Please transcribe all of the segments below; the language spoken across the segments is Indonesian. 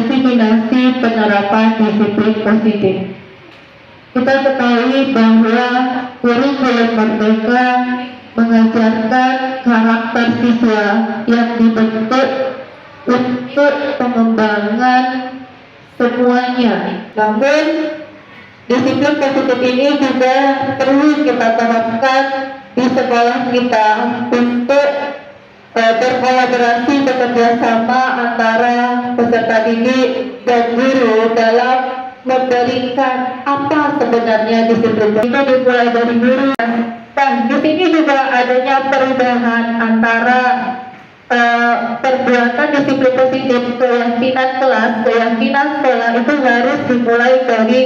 diseminasi penerapan disiplin positif. Kita ketahui bahwa kurikulum Merdeka mengajarkan karakter siswa yang dibentuk untuk pengembangan semuanya. Namun, disiplin positif ini juga perlu kita terapkan di sekolah kita untuk berkolaborasi bekerja sama antara peserta didik dan guru dalam memberikan apa sebenarnya disiplin. Itu dimulai dari guru. Dan di sini juga adanya perubahan antara perbuatan disiplin positif, keyakinan kelas, keyakinan sekolah itu harus dimulai dari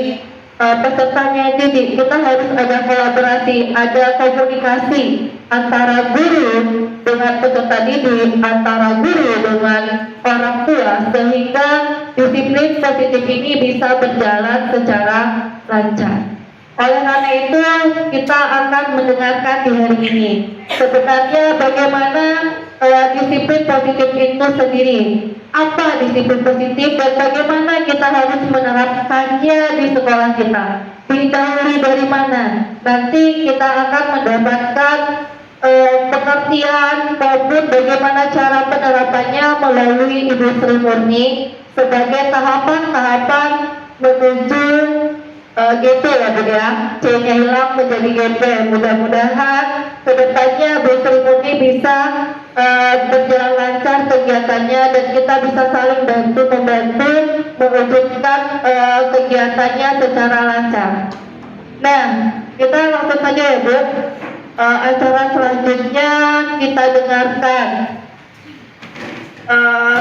pesertanya. Jadi kita harus ada kolaborasi, ada komunikasi antara guru dengan peserta didik, antara guru dengan orang tua, sehingga disiplin positif ini bisa berjalan secara lancar. Oleh karena itu kita akan mendengarkan di hari ini sebenarnya bagaimana disiplin positif itu sendiri, apa disiplin positif dan bagaimana kita harus menerapkannya di sekolah kita, didahului dari mana. Nanti kita akan mendapatkan pengertian maupun bagaimana cara penerapannya melalui Ibu Sri Murni sebagai tahapan-tahapan menuju GP ya Bu ya, C-nya hilang menjadi GP. Mudah-mudahan kedepannya Bu Sri Murni bisa berjalan lancar kegiatannya dan kita bisa saling bantu-membantu mewujudkan kegiatannya secara lancar. Nah, kita langsung saja ya Bu. Acara selanjutnya kita dengarkan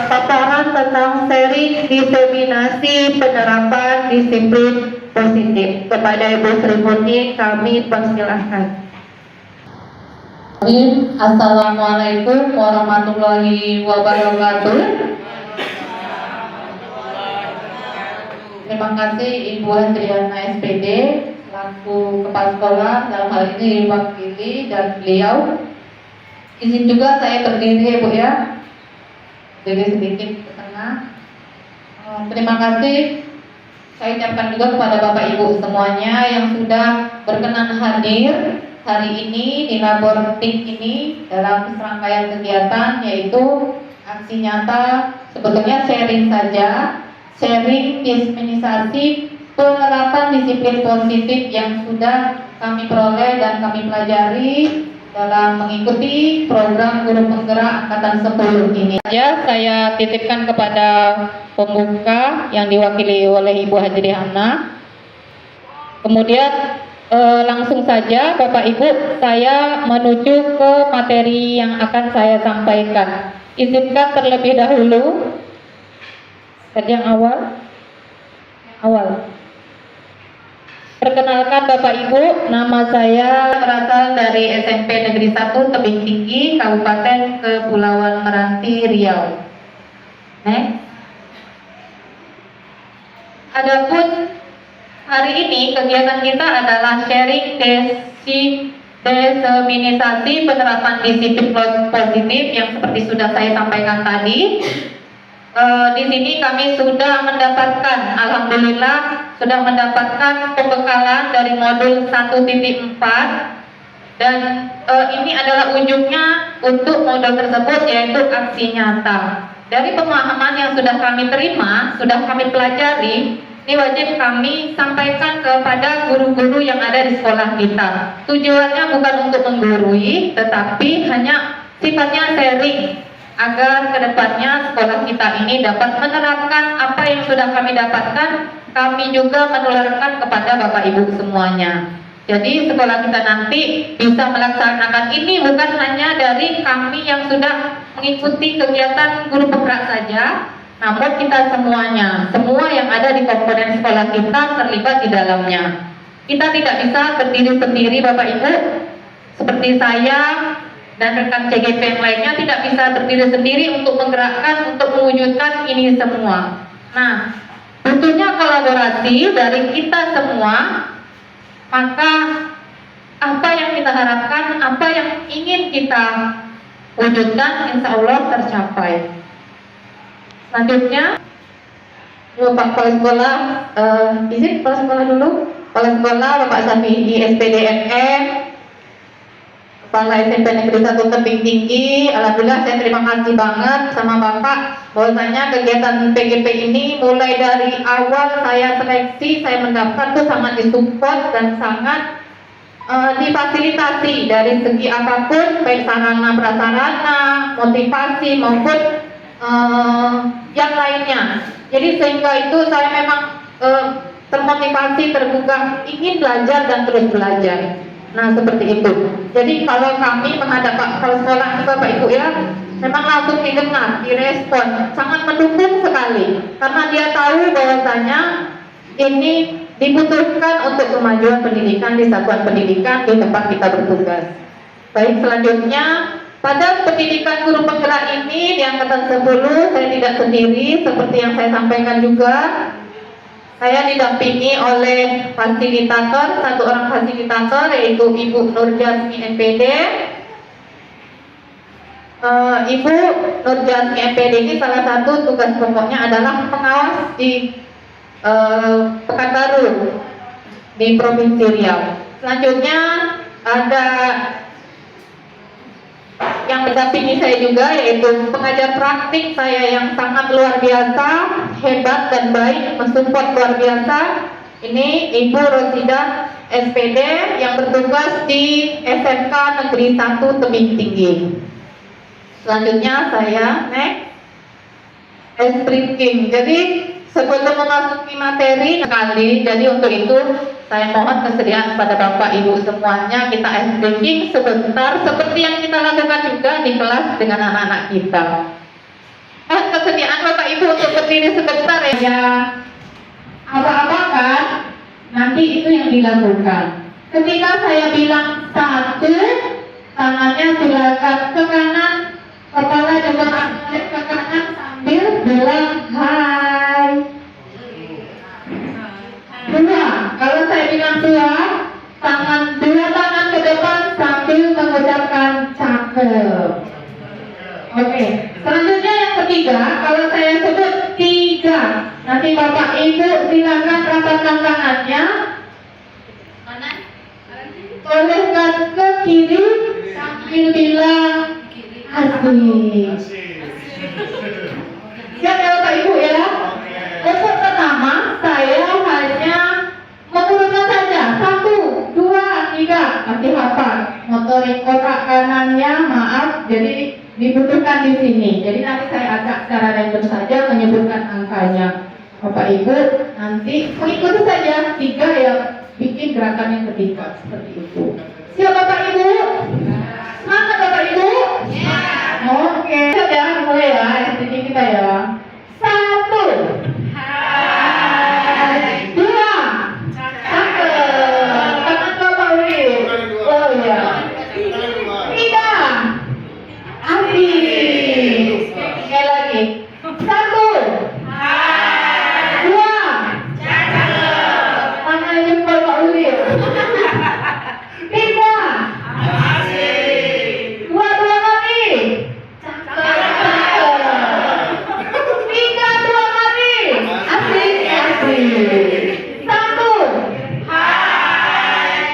paparan tentang sharing diseminasi penerapan disiplin positif. Kepada Ibu Sri Murni kami persilahkan. Assalamualaikum warahmatullahi wabarakatuh. Terima kasih Ibu Adriana SPD selaku Kepala Sekolah, dalam hal ini diwakili dan beliau. Izin juga saya berdiri Bu ya, jadi sedikit ke tengah. Terima kasih saya ucapkan juga kepada Bapak Ibu semuanya yang sudah berkenan hadir hari ini di labor TIK ini dalam serangkaian kegiatan, yaitu aksi nyata, sebetulnya sharing saja, sharing diseminasi penerapan disiplin positif yang sudah kami peroleh dan kami pelajari dalam mengikuti program Guru Penggerak Angkatan 10 ini. Saya titipkan kepada pembuka yang diwakili oleh Ibu Hadriana. Kemudian langsung saja Bapak Ibu, saya menuju ke materi yang akan saya sampaikan. Izinkan terlebih dahulu tadi yang awal. Perkenalkan Bapak Ibu, nama saya berasal dari SMP Negeri 1 Tebing Tinggi, Kabupaten Kepulauan Meranti, Riau. Next. Adapun hari ini kegiatan kita adalah sharing diseminasi penerapan disiplin positif yang seperti sudah saya sampaikan tadi. Di sini kami sudah mendapatkan, alhamdulillah sudah mendapatkan pembekalan dari modul 1.4 dan ini adalah ujungnya untuk modul tersebut, yaitu aksi nyata. Dari pemahaman yang sudah kami terima, sudah kami pelajari, ini wajib kami sampaikan kepada guru-guru yang ada di sekolah kita. Tujuannya bukan untuk menggurui, tetapi hanya sifatnya sharing, agar kedepannya sekolah kita ini dapat menerapkan apa yang sudah kami dapatkan, kami juga menularkan kepada Bapak Ibu semuanya. Jadi sekolah kita nanti bisa melaksanakan ini bukan hanya dari kami yang sudah mengikuti kegiatan guru penggerak saja, namun kita semuanya, semua yang ada di komponen sekolah kita terlibat di dalamnya. Kita tidak bisa berdiri sendiri Bapak Ibu, seperti saya dan rekan CGP yang lainnya tidak bisa berdiri sendiri untuk menggerakkan, untuk mewujudkan ini semua. Nah, butuhnya kolaborasi dari kita semua, maka apa yang kita harapkan, apa yang ingin kita wujudkan, insya Allah tercapai. Selanjutnya, Bapak Kepala Sekolah, izin Kepala Sekolah dulu. Kepala Sekolah Bapak Sami SPDMM, Kepala SMP Negeri 1 Tebing Tinggi. Alhamdulillah saya terima kasih banget sama Bapak bahwasanya kegiatan PGP ini mulai dari awal saya seleksi, saya mendaftar tuh sangat disupport dan sangat difasilitasi dari segi apapun, baik sarana prasarana, motivasi maupun yang lainnya. Jadi sehingga itu saya memang termotivasi, tergugah, ingin belajar dan terus belajar. Nah seperti itu. Jadi kalau kami menghadap kepala sekolah Bapak Ibu ya, memang langsung didengar, direspon, sangat mendukung sekali. Karena dia tahu bahwasanya ini dibutuhkan untuk kemajuan pendidikan di satuan pendidikan di tempat kita bertugas. Baik, selanjutnya pada pendidikan guru penggerak ini di angkatan 10 saya tidak sendiri, seperti yang saya sampaikan juga. Saya didampingi oleh fasilitator, satu orang fasilitator yaitu Ibu Nurjasmi MPD. Ibu Nurjasmi MPD ini salah satu tugas pokoknya adalah pengawas di Pekanbaru di Provinsi Riau. Selanjutnya ada yang mendampingi saya juga yaitu pengajar praktik saya yang sangat luar biasa, hebat dan baik, mensupport luar biasa. Ini Ibu Rosida SPD yang bertugas di SMK Negeri 1 Tebing Tinggi. Selanjutnya saya Esprit King. Jadi sebelum memasuki materi sekali, jadi untuk itu saya mohon kesediaan pada Bapak Ibu semuanya kita ice breaking sebentar seperti yang kita lakukan juga di kelas dengan anak-anak kita. Kesediaan Bapak Ibu untuk berdiri sebentar ya. Apa-apa nanti itu yang dilakukan. Ketika saya bilang 1, tangannya silakan ke kanan, kepala juga menoleh ke kanan sambil bilang hai. 2, kalau saya bilang 2, dua tangan ke depan sambil mengucapkan cakep. Oke, selanjutnya yang ketiga, kalau saya sebut 3, nanti Bapak Ibu silakan rapatkan tangannya, olehkan ke kiri sambil bilang asik. Siap ya Bapak Ibu ya? Untuk pertama, saya hanya mengurutkan saja 1, 2, 3, masih hafal. Motorik otak kanannya, maaf, jadi dibutuhkan di sini. Jadi nanti saya ajak secara random saja menyebutkan angkanya. Bapak Ibu nanti mengikuti saja 3 ya, bikin gerakan yang ketiga seperti itu. Siap Bapak Ibu? Semangat Bapak Ibu? Oke, siap ya, mulai ya, SDG kita ya. 1, 2, cakep. Tangan Bapak Uli. Oh iya. 3, asik. Sekali lagi. 1, 2, cakep. Tangan jempol Pak Uli. 3, asik. 2 kali. Cakep. 3 kali. Asik, asik. 1,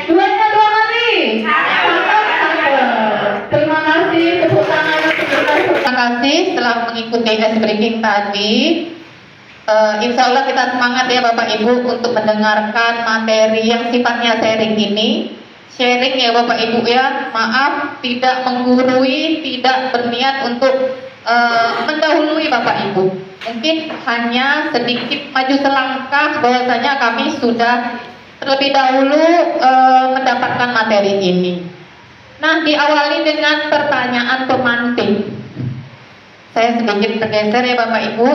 2 kali. Cakep, cakep. Terima kasih, tepuk tangan untuk kita. Terima kasih telah mengikuti ice breaking tadi. Insya Allah kita semangat ya Bapak Ibu untuk mendengarkan materi yang sifatnya sharing ini. Sharing ya Bapak Ibu ya, maaf tidak menggurui, tidak berniat untuk mendahului Bapak Ibu. Mungkin hanya sedikit maju selangkah bahwasanya kami sudah terlebih dahulu mendapatkan materi ini. Nah, diawali dengan pertanyaan pemantik. Saya sedikit bergeser ya Bapak Ibu.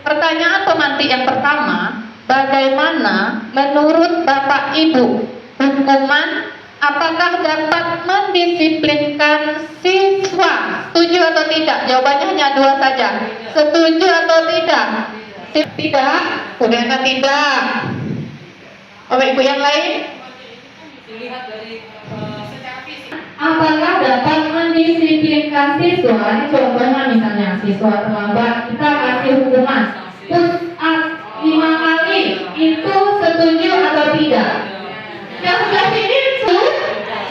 Pertanyaan pemantik yang pertama, bagaimana menurut Bapak Ibu hukuman apakah dapat mendisiplinkan siswa? Setuju atau tidak? Jawabannya hanya 2 saja. Setuju atau tidak? Tidak? Ternyata tidak. Bapak Ibu yang lain? Dilihat dari secara fisik. Apakah dapat mendisiplinkan siswa? Ini contohnya misalnya siswa terlambat, kita kasih hukuman push up 5 kali. Itu setuju atau tidak? Yang sebelah sini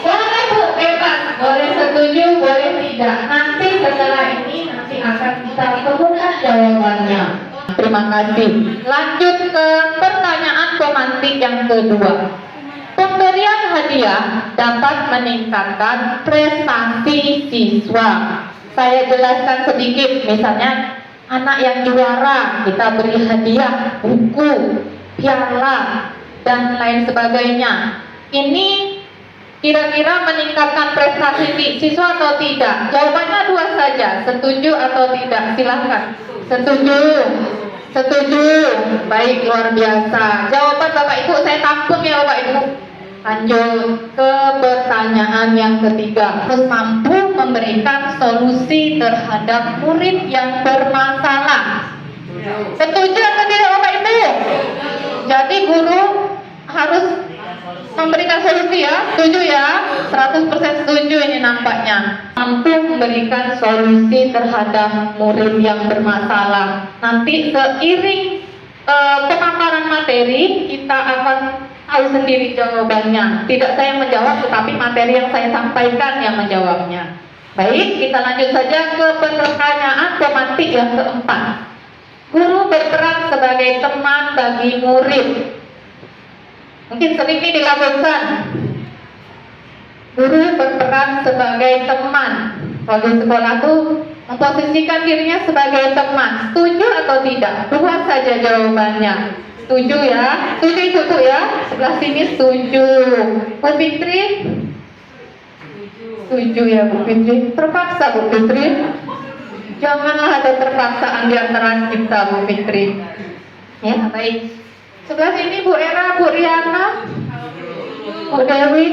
boleh Bu, bebas, boleh setuju, boleh tidak. Nanti setelah ini nanti akan kita kemudian jawabannya. Terima kasih. Lanjut ke pertanyaan pemantik yang kedua. Pemberian hadiah dapat meningkatkan prestasi siswa. Saya jelaskan sedikit, misalnya anak yang juara kita beri hadiah buku, piala, dan lain sebagainya. Ini kira-kira meningkatkan prestasi siswa atau tidak? Jawabannya dua saja, setuju atau tidak. Silahkan. Setuju. Setuju. Baik, luar biasa. Jawaban Bapak Ibu saya tampung ya Bapak Ibu. Lanjut ke pertanyaan yang ketiga. Harus mampu memberikan solusi terhadap murid yang bermasalah. Setuju atau tidak Bapak Ibu? Jadi guru harus memberikan solusi ya, setuju ya? 100% setuju ini nampaknya. Mampu memberikan solusi terhadap murid yang bermasalah. Nanti seiring pemaparan materi kita akan tahu sendiri jawabannya. Tidak saya menjawab, tetapi materi yang saya sampaikan yang menjawabnya. Baik, kita lanjut saja ke pertanyaan pemantik yang keempat. Guru berperan sebagai teman bagi murid. Mungkin sering ini dilakukan. Guru berperan sebagai teman. Kalau di sekolah tuh memposisikan dirinya sebagai teman. Setuju atau tidak? Dua saja jawabannya. Setuju ya? Setuju Ibu ya? Sebelah sini setuju. Bu Fitri? Setuju ya Bu Fitri? Terpaksa Bu Fitri? Janganlah ada terpaksaan di antara kita Bu Fitri. Ya, baik. Sebelah sini Bu Era, Bu Riana, Bu Dewi,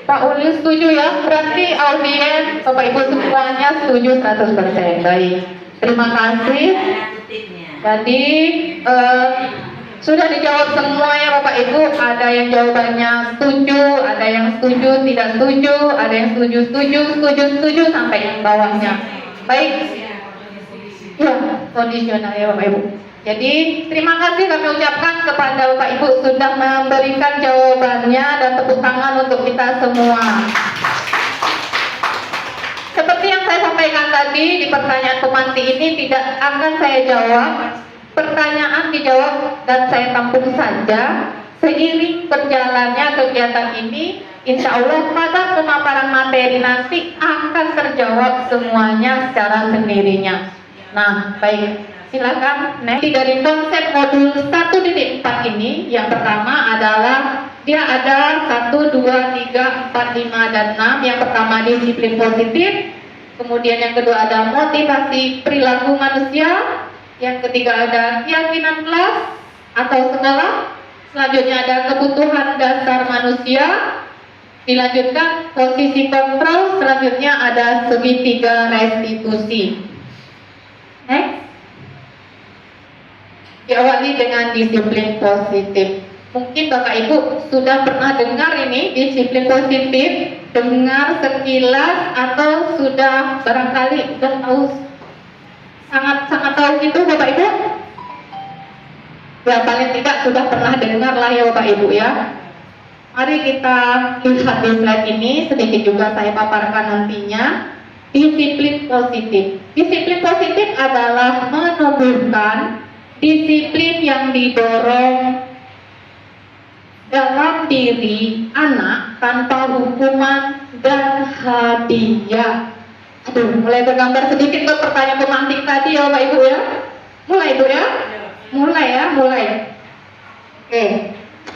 Pak Uli setuju ya? Berarti audiens Bapak Ibu semuanya setuju 100%. Baik, terima kasih. Jadi sudah dijawab semua ya Bapak Ibu. Ada yang jawabannya setuju, ada yang setuju, tidak setuju, ada yang setuju, setuju, setuju, setuju sampai yang bawahnya. Baik, ya kondisional ya Bapak Ibu. Jadi terima kasih kami ucapkan kepada Bapak Ibu sudah memberikan jawabannya dan tepuk tangan untuk kita semua. Seperti yang saya sampaikan tadi di pertanyaan pemantik ini tidak akan saya jawab. Pertanyaan dijawab dan saya tampung saja. Seiring berjalannya kegiatan ini, insya Allah pada pemaparan materi nanti akan terjawab semuanya secara sendirinya. Nah, baik. Silakan. Nanti dari konsep modul 1.4 ini, yang pertama adalah dia ada 1, 2, 3, 4, 5, dan 6. Yang pertama disiplin positif, kemudian yang kedua ada motivasi perilaku manusia, yang ketiga ada keyakinan kelas atau sekolah, selanjutnya ada kebutuhan dasar manusia, dilanjutkan posisi kontrol, selanjutnya ada segitiga restitusi. Next. Diawali dengan disiplin positif. Mungkin Bapak Ibu sudah pernah dengar ini disiplin positif, dengar sekilas atau sudah barangkali sudah tahu, sangat tahu gitu Bapak Ibu? Ya paling tidak sudah pernah dengar lah ya Bapak Ibu ya. Mari kita lihat di slide ini, sedikit juga saya paparkan nantinya. Disiplin positif. Disiplin positif adalah menumbuhkan disiplin yang didorong dalam diri anak tanpa hukuman dan hadiah. Aduh, mulai tergambar sedikit ke pertanyaan pemantik tadi ya Bapak Ibu ya. Mulai Ibu ya? Mulai. Oke.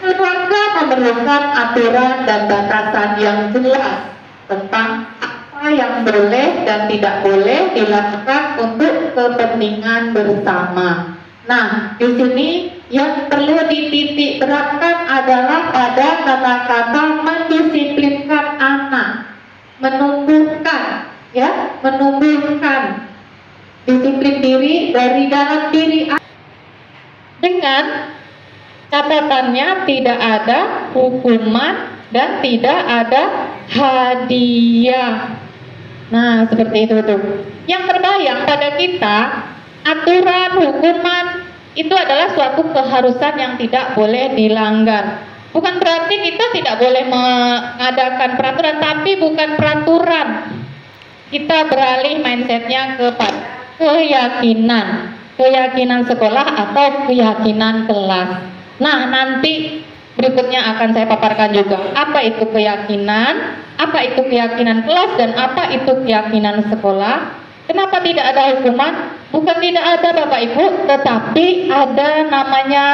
Keluarga memerlukan aturan dan batasan yang jelas tentang apa yang boleh dan tidak boleh dilakukan untuk kepentingan bersama. Nah, di sini yang perlu dititik beratkan adalah pada kata-kata mendisiplinkan anak, menumbuhkan, ya, menumbuhkan disiplin diri dari dalam diri anak. Dengan catatannya tidak ada hukuman dan tidak ada hadiah. Nah, seperti itu tuh. Yang terbayang pada kita, aturan, hukuman itu adalah suatu keharusan yang tidak boleh dilanggar. Bukan berarti kita tidak boleh mengadakan peraturan, tapi bukan peraturan. Kita beralih mindsetnya kepada keyakinan. Keyakinan sekolah atau keyakinan kelas. Nah, nanti berikutnya akan saya paparkan juga apa itu keyakinan, apa itu keyakinan kelas, dan apa itu keyakinan sekolah. Kenapa tidak ada hukuman? Bukan tidak ada Bapak Ibu, tetapi ada namanya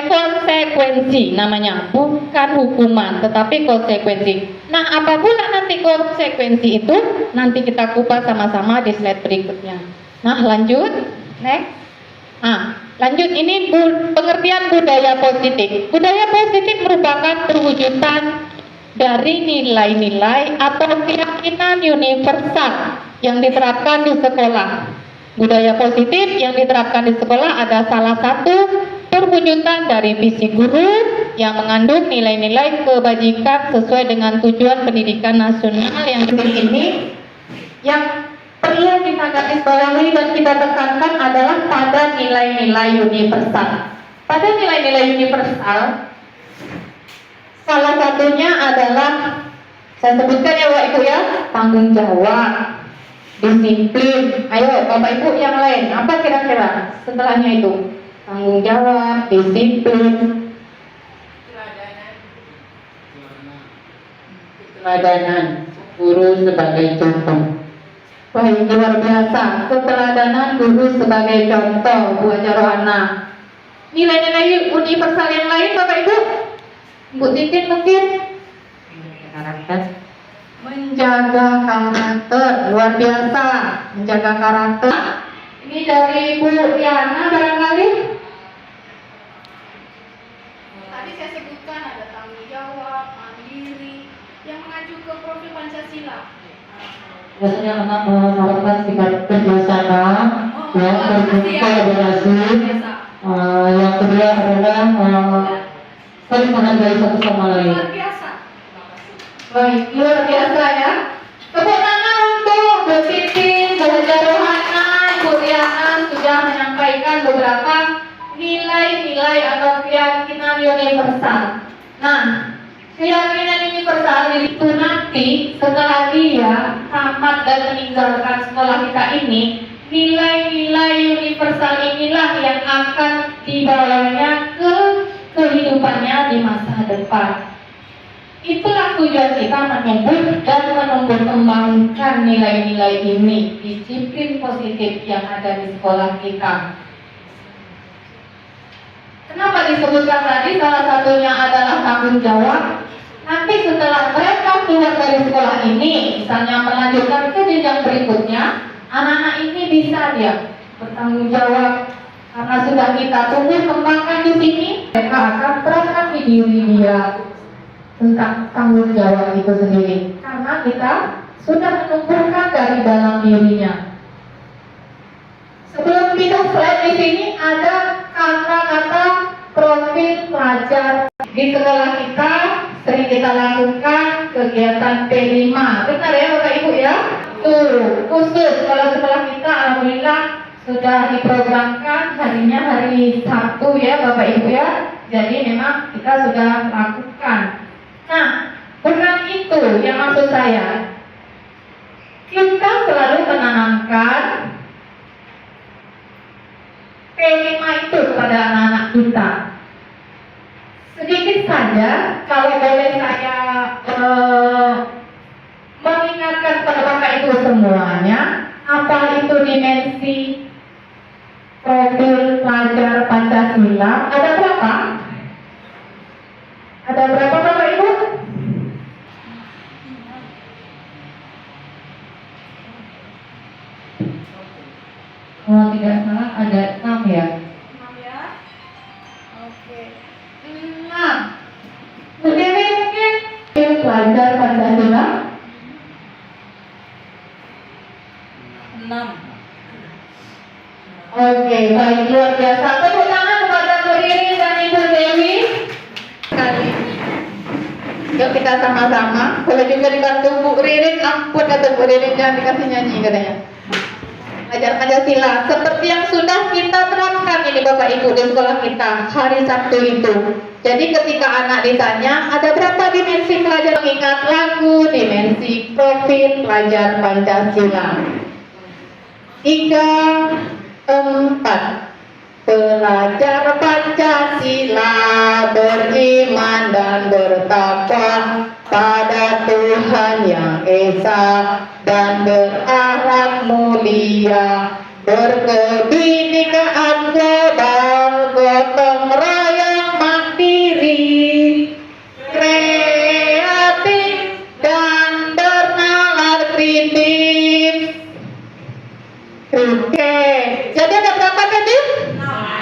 konsekuensi namanya, bukan hukuman tetapi konsekuensi. Nah, apa pula nanti konsekuensi itu? Nanti kita kupas sama-sama di slide berikutnya. Nah, lanjut, next. Lanjut, ini pengertian budaya positif. Budaya positif merupakan perwujudan dari nilai-nilai atau keyakinan universal yang diterapkan di sekolah. Budaya positif yang diterapkan di sekolah ada salah satu perwujudan dari visi guru yang mengandung nilai-nilai kebajikan sesuai dengan tujuan pendidikan nasional yang ini. Yang perlu kita garis bawahi dan kita tekankan adalah pada nilai-nilai universal. Pada nilai-nilai universal, salah satunya adalah, saya sebutkan ya Bapak Ibu ya, tanggung jawab, disiplin. Ayo Bapak Ibu yang lain, apa kira-kira setelahnya itu? Tanggung jawab, disiplin, keteladanan, guru sebagai contoh. Baik, luar biasa. Keteladanan guru sebagai contoh buat anak. Nilai-nilai universal yang lain Bapak Ibu? Bu Titin mungkin? Karakter. Menjaga karakter, luar biasa. Menjaga karakter. Ini dari Bu Riana barangkali? Tadi saya sebutkan ada tanggung jawab, mandiri, yang mengacu ke profil Pancasila. Biasanya anak menerapkan sikap kerjasama, ya, kolaborasi. Yang kedua adalah saling menghargai satu sama lain. Luar biasa. Baik, luar biasa ya. Tepuk tangan untuk Bu Titin, Bu Jarohana, Bu Riana sudah menyampaikan beberapa nilai-nilai atau keyakinan universal. Nah, keyakinan universal itu nanti setelah dia tamat dan meninggalkan sekolah kita ini, nilai-nilai universal inilah yang akan dibawanya ke kehidupannya di masa depan. Itulah tujuan kita menyebut dan menumbuh kembangkan nilai-nilai ini, disiplin positif yang ada di sekolah kita. Kenapa disebutkan tadi? Salah satunya adalah tanggung jawab. Nanti setelah mereka keluar dari sekolah ini, misalnya melanjutkan ke jenjang berikutnya, anak-anak ini bisa dia bertanggung jawab karena sudah kita tumbuh kembangkan di sini. Mereka akan terapkan di diri dia tentang tanggung jawab itu sendiri, karena kita sudah menumbuhkan dari dalam dirinya. Sebelum kita slide di sini ada kata-kata profil pelajar. Di sekolah kita sering kita lakukan kegiatan P5. Benar ya Bapak Ibu ya? Tuh, khusus kalau sekolah kita alhamdulillah sudah diprogramkan harinya hari Sabtu ya Bapak Ibu ya. Jadi memang kita sudah lakukan. Nah, bukan itu yang maksud saya. Kita selalu menanamkan P5 itu kepada anak-anak kita. Sedikit saja, kalau boleh saya mengingatkan pada Bapak Ibu semuanya, apa itu dimensi profil pelajar Pancasila? Ada berapa? Ada berapa Bapak Ibu? Kalau tidak salah ada 6 ya. 6 ya. Oke. 6. Bu Dewi mungkin pelajar Pancasila 6. Oke, baik, luar biasa. Tepuk tangan kepada Bu Riri dan Ibu Dewi. Kali. Yuk kita sama-sama. Boleh juga dibantu Bu Ririn. Ampun kata Bu Ririn, jangan dikasih nyanyi katanya. Belajar Pancasila seperti yang sudah kita terapkan ini Bapak Ibu di sekolah kita hari Sabtu itu. Jadi ketika anak ditanya ada berapa dimensi pelajar, mengingat lagu dimensi profil pelajar Pancasila 3, 4. Pelajar Pancasila beriman dan bertakwa pada Tuhan Yang Esa dan berakhlak mulia, berkebinekaan global, gotong royong mandiri, kreatif dan bernalar kritis. Oke, jadi ada berapa tadi?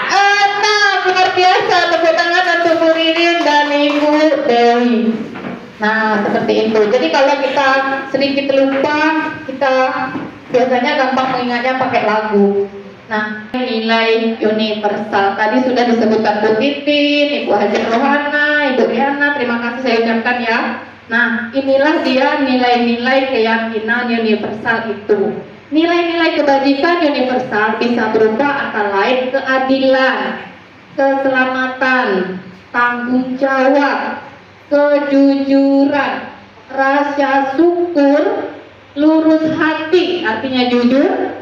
6, luar biasa. Tepuk tangan untuk Bu Ririn dan Ibu Dewi. Nah, seperti itu. Jadi kalau kita sedikit lupa, kita biasanya gampang mengingatnya pakai lagu. Nah, nilai universal. Tadi sudah disebutkan Bu Titin, Ibu Haji Rohana, Ibu Riana. Terima kasih saya ucapkan ya. Nah, inilah dia nilai-nilai keyakinan universal itu. Nilai-nilai kebajikan universal bisa berupa antara lain keadilan, keselamatan, tanggung jawab, kejujuran, rasa syukur, lurus hati, artinya jujur,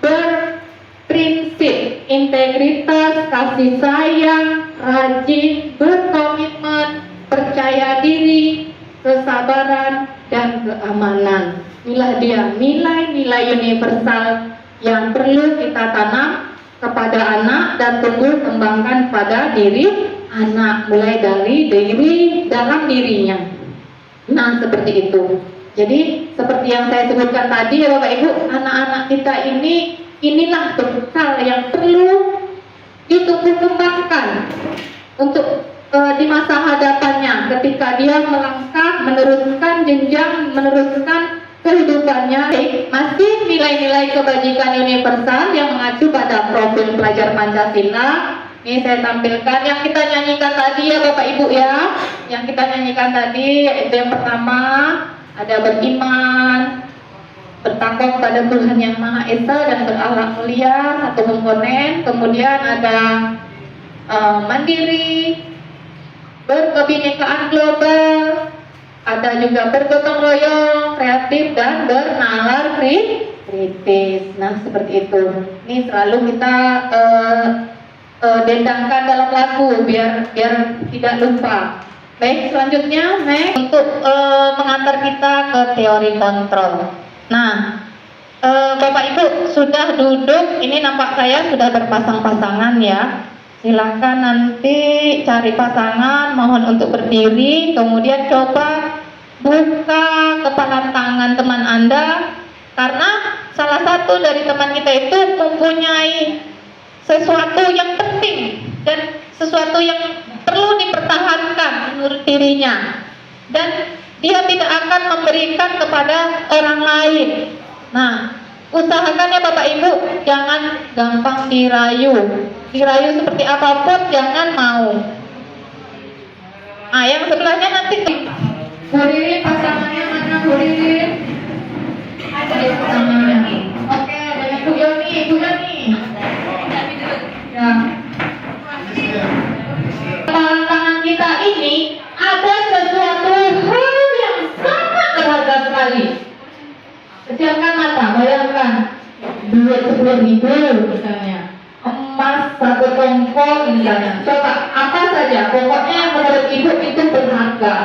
berprinsip, integritas, kasih sayang, rajin, berkomitmen, percaya diri, kesabaran, dan keamanan. Inilah dia nilai-nilai universal yang perlu kita tanam kepada anak dan tumbuh kembangkan pada diri anak, mulai dari dalam dirinya. Nah, seperti itu. Jadi seperti yang saya sebutkan tadi ya Bapak Ibu, anak-anak kita inilah bekal yang perlu ditumbuh kembangkan untuk di masa hadapannya, ketika dia melangkah meneruskan jenjang, meneruskan kehidupannya. Masih nilai-nilai kebajikan universal yang mengacu pada profil pelajar Pancasila. Ini saya tampilkan yang kita nyanyikan tadi ya Bapak Ibu ya. Yang kita nyanyikan tadi yaitu yang pertama ada beriman, bertakwa kepada Tuhan Yang Maha Esa dan berakhlak mulia, satu komponen. Kemudian ada mandiri, berkebinekaan global, ada juga bergotong royong, kreatif dan bernalar kritis. Nah, seperti itu. Ini selalu kita dendangkan dalam lagu biar tidak lupa. Baik, selanjutnya next untuk mengantar kita ke teori kontrol. Nah, Bapak Ibu sudah duduk, ini nampak saya sudah berpasang-pasangan ya. Silahkan nanti cari pasangan, mohon untuk berdiri, kemudian coba buka kepala tangan teman Anda, karena salah satu dari teman kita itu mempunyai sesuatu yang penting dan sesuatu yang perlu dipertahankan menurut dirinya, dan dia tidak akan memberikan kepada orang lain. Nah, usahakan ya Bapak Ibu, jangan gampang dirayu seperti apapun, jangan mau. Ah, yang sebelahnya nanti Bu Ririn, pasangannya mana Bu Ririn? Ada pasangannya. Oke, dengan Bu Yoni. Ya. Tantangan kita ini ada sesuatu hal yang sangat berharga sekali. Pejamkan mata, bayangkan duit 10.000 misalnya, emas 1 tongkol misalnya. Coba apa saja, pokoknya yang menurut ibu itu berharga.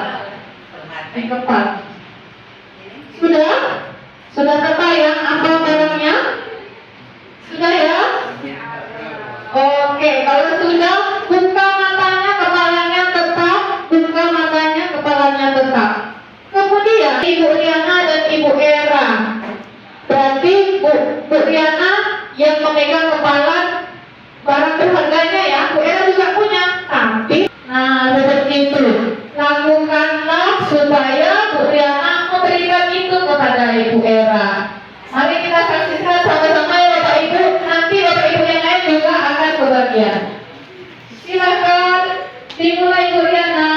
Tepat. Sudah terbayang apa barangnya? Sudah ya? Oke, kalau sudah, buka matanya, kepalanya tetap. Buka matanya, kepalanya tetap. Kemudian Ibu Riana dan Ibu Era. Berarti Bu Riana yang memegang kepala barang berharganya ya. Bu Era juga punya. Tapi, nah seperti itu. Lakukanlah supaya Bu Riana memberikan itu kepada Ibu Era. Mari kita saksikan sama-sama ya Bapak Ibu. Nanti Bapak Ibu yang lain juga akan kebagian. Silakan dimulai Bu Riana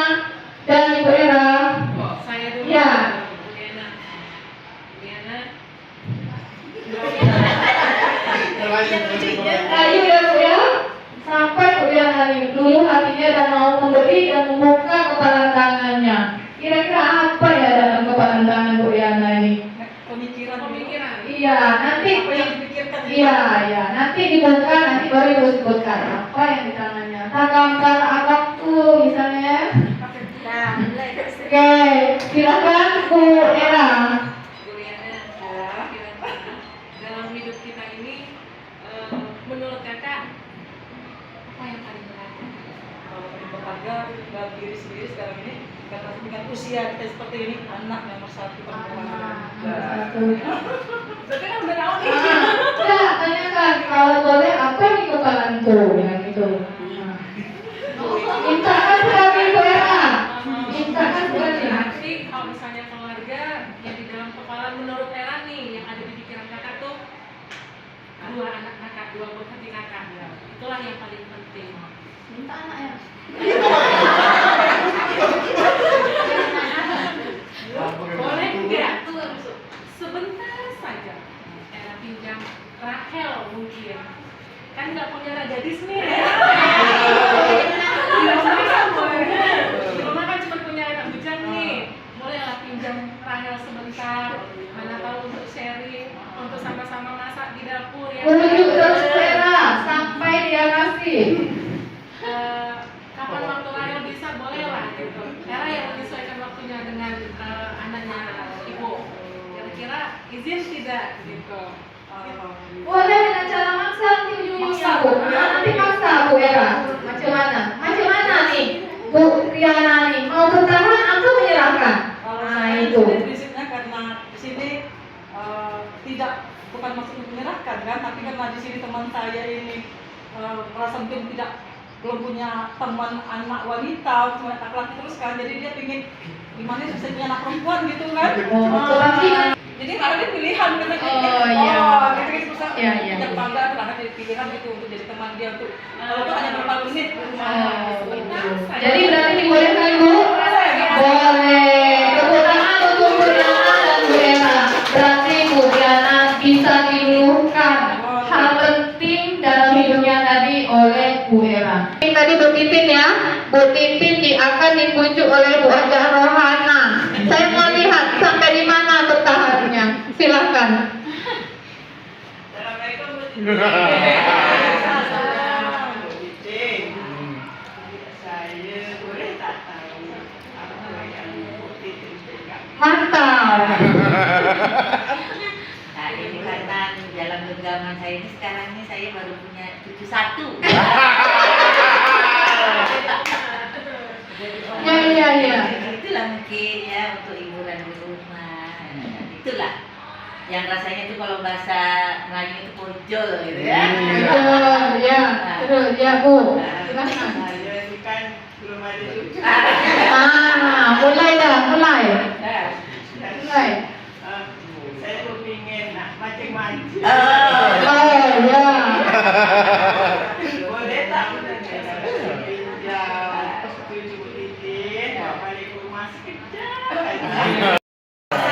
dan Ibu Era. dan mau memberi dan membuka kepalan tangannya. Kira-kira apa ya dalam kepalan tangan Bu Riana ini? Pemikiran. Iya, nanti Apa yang dipikirkan? iya, nanti dibuka, nanti baru Ibu sebutkan apa yang di tangannya. Tagambar abang tuh misalnya. Oke, silakan Bu Era. Dalam hidup kita ini, menurut kakak apa yang paling berharga? Kalau paling berharga dalam diri sendiri sekarang ini, karena dengan usia kita seperti ini, anak nomor satu perempuan. Berarti kan udah tahu nih. Enggak, tanyakan kalau boleh apa yang di kepalaku ya gitu. Mintakan sekali Bu Era. Mintakan sekali. Berarti kalau misalnya keluarga yang di dalam kepala menurut Era nih yang ada di pikiran kakak tuh dua anak kakak, dua buah hati kakak. Itulah yang paling penting. Minta anaknya. Boleh nggak sebentar saja Era pinjam Rahel mungkin, kan nggak punya gadis nih ya. Di rumah kan cuma punya anak bujang nih, bolehlah pinjam Rahel sebentar, mana tahu untuk sharing, untuk sama-sama masak di dapur ya. Bujuk terus Era sampai dia kasih. Kapan waktu Rahel bisa bolehlah gitu. Era yang menyesuaikan waktunya dengan anaknya ibu. Kira-kira izin tidak gitu. Boleh dengan cara maksa nanti ujung-ujungnya Bu. Nanti maksa Bu Era. Macam mana? Macam mana nih Bu Riana nih? Mau bertahan atau menyerahkan? Kalau Nah saya itu. sendiri prinsipnya karena di sini tidak bukan maksud menyerahkan kan, tapi karena di sini teman saya ini merasa mungkin belum punya teman anak wanita, cuma laki-laki terus kan, jadi dia pingin gimana bisa punya anak perempuan gitu kan. Jadi ada pilihan karena gitu bisa Iya. punya bangga karena jadi pilihan gitu untuk jadi teman dia untuk walaupun hanya berapa menit. Jadi berarti dibolehkan Bu? Boleh. Tepuk tangan untuk Bu Riana dan Bu Era. Berarti Bu Riana bisa diluluhkan hal penting dalam hidupnya tadi oleh Bu Era. Ini tadi Bu Titin ya, Bu Titin akan dipujuk oleh Bu Ajah Rohana. Saya mau lihat sampai di mana bertahannya. Silakan. Mantap. Nah ini karena dalam genggaman saya ini sekarang ini saya baru punya cucu satu. Ya. Itulah mungkin ya untuk hiburan di rumah. Itulah yang rasanya itu kalau bahasa Melayu itu pojol gitu ya. Betul, ya. Terus ya Bu. Silakan. Saya ini kan belum ada cucu. Mulai. Saya tuh pingin mancing-mancing. Oh, ya. Boleh tak pinjam cucu Titin balik ke rumah sekejap.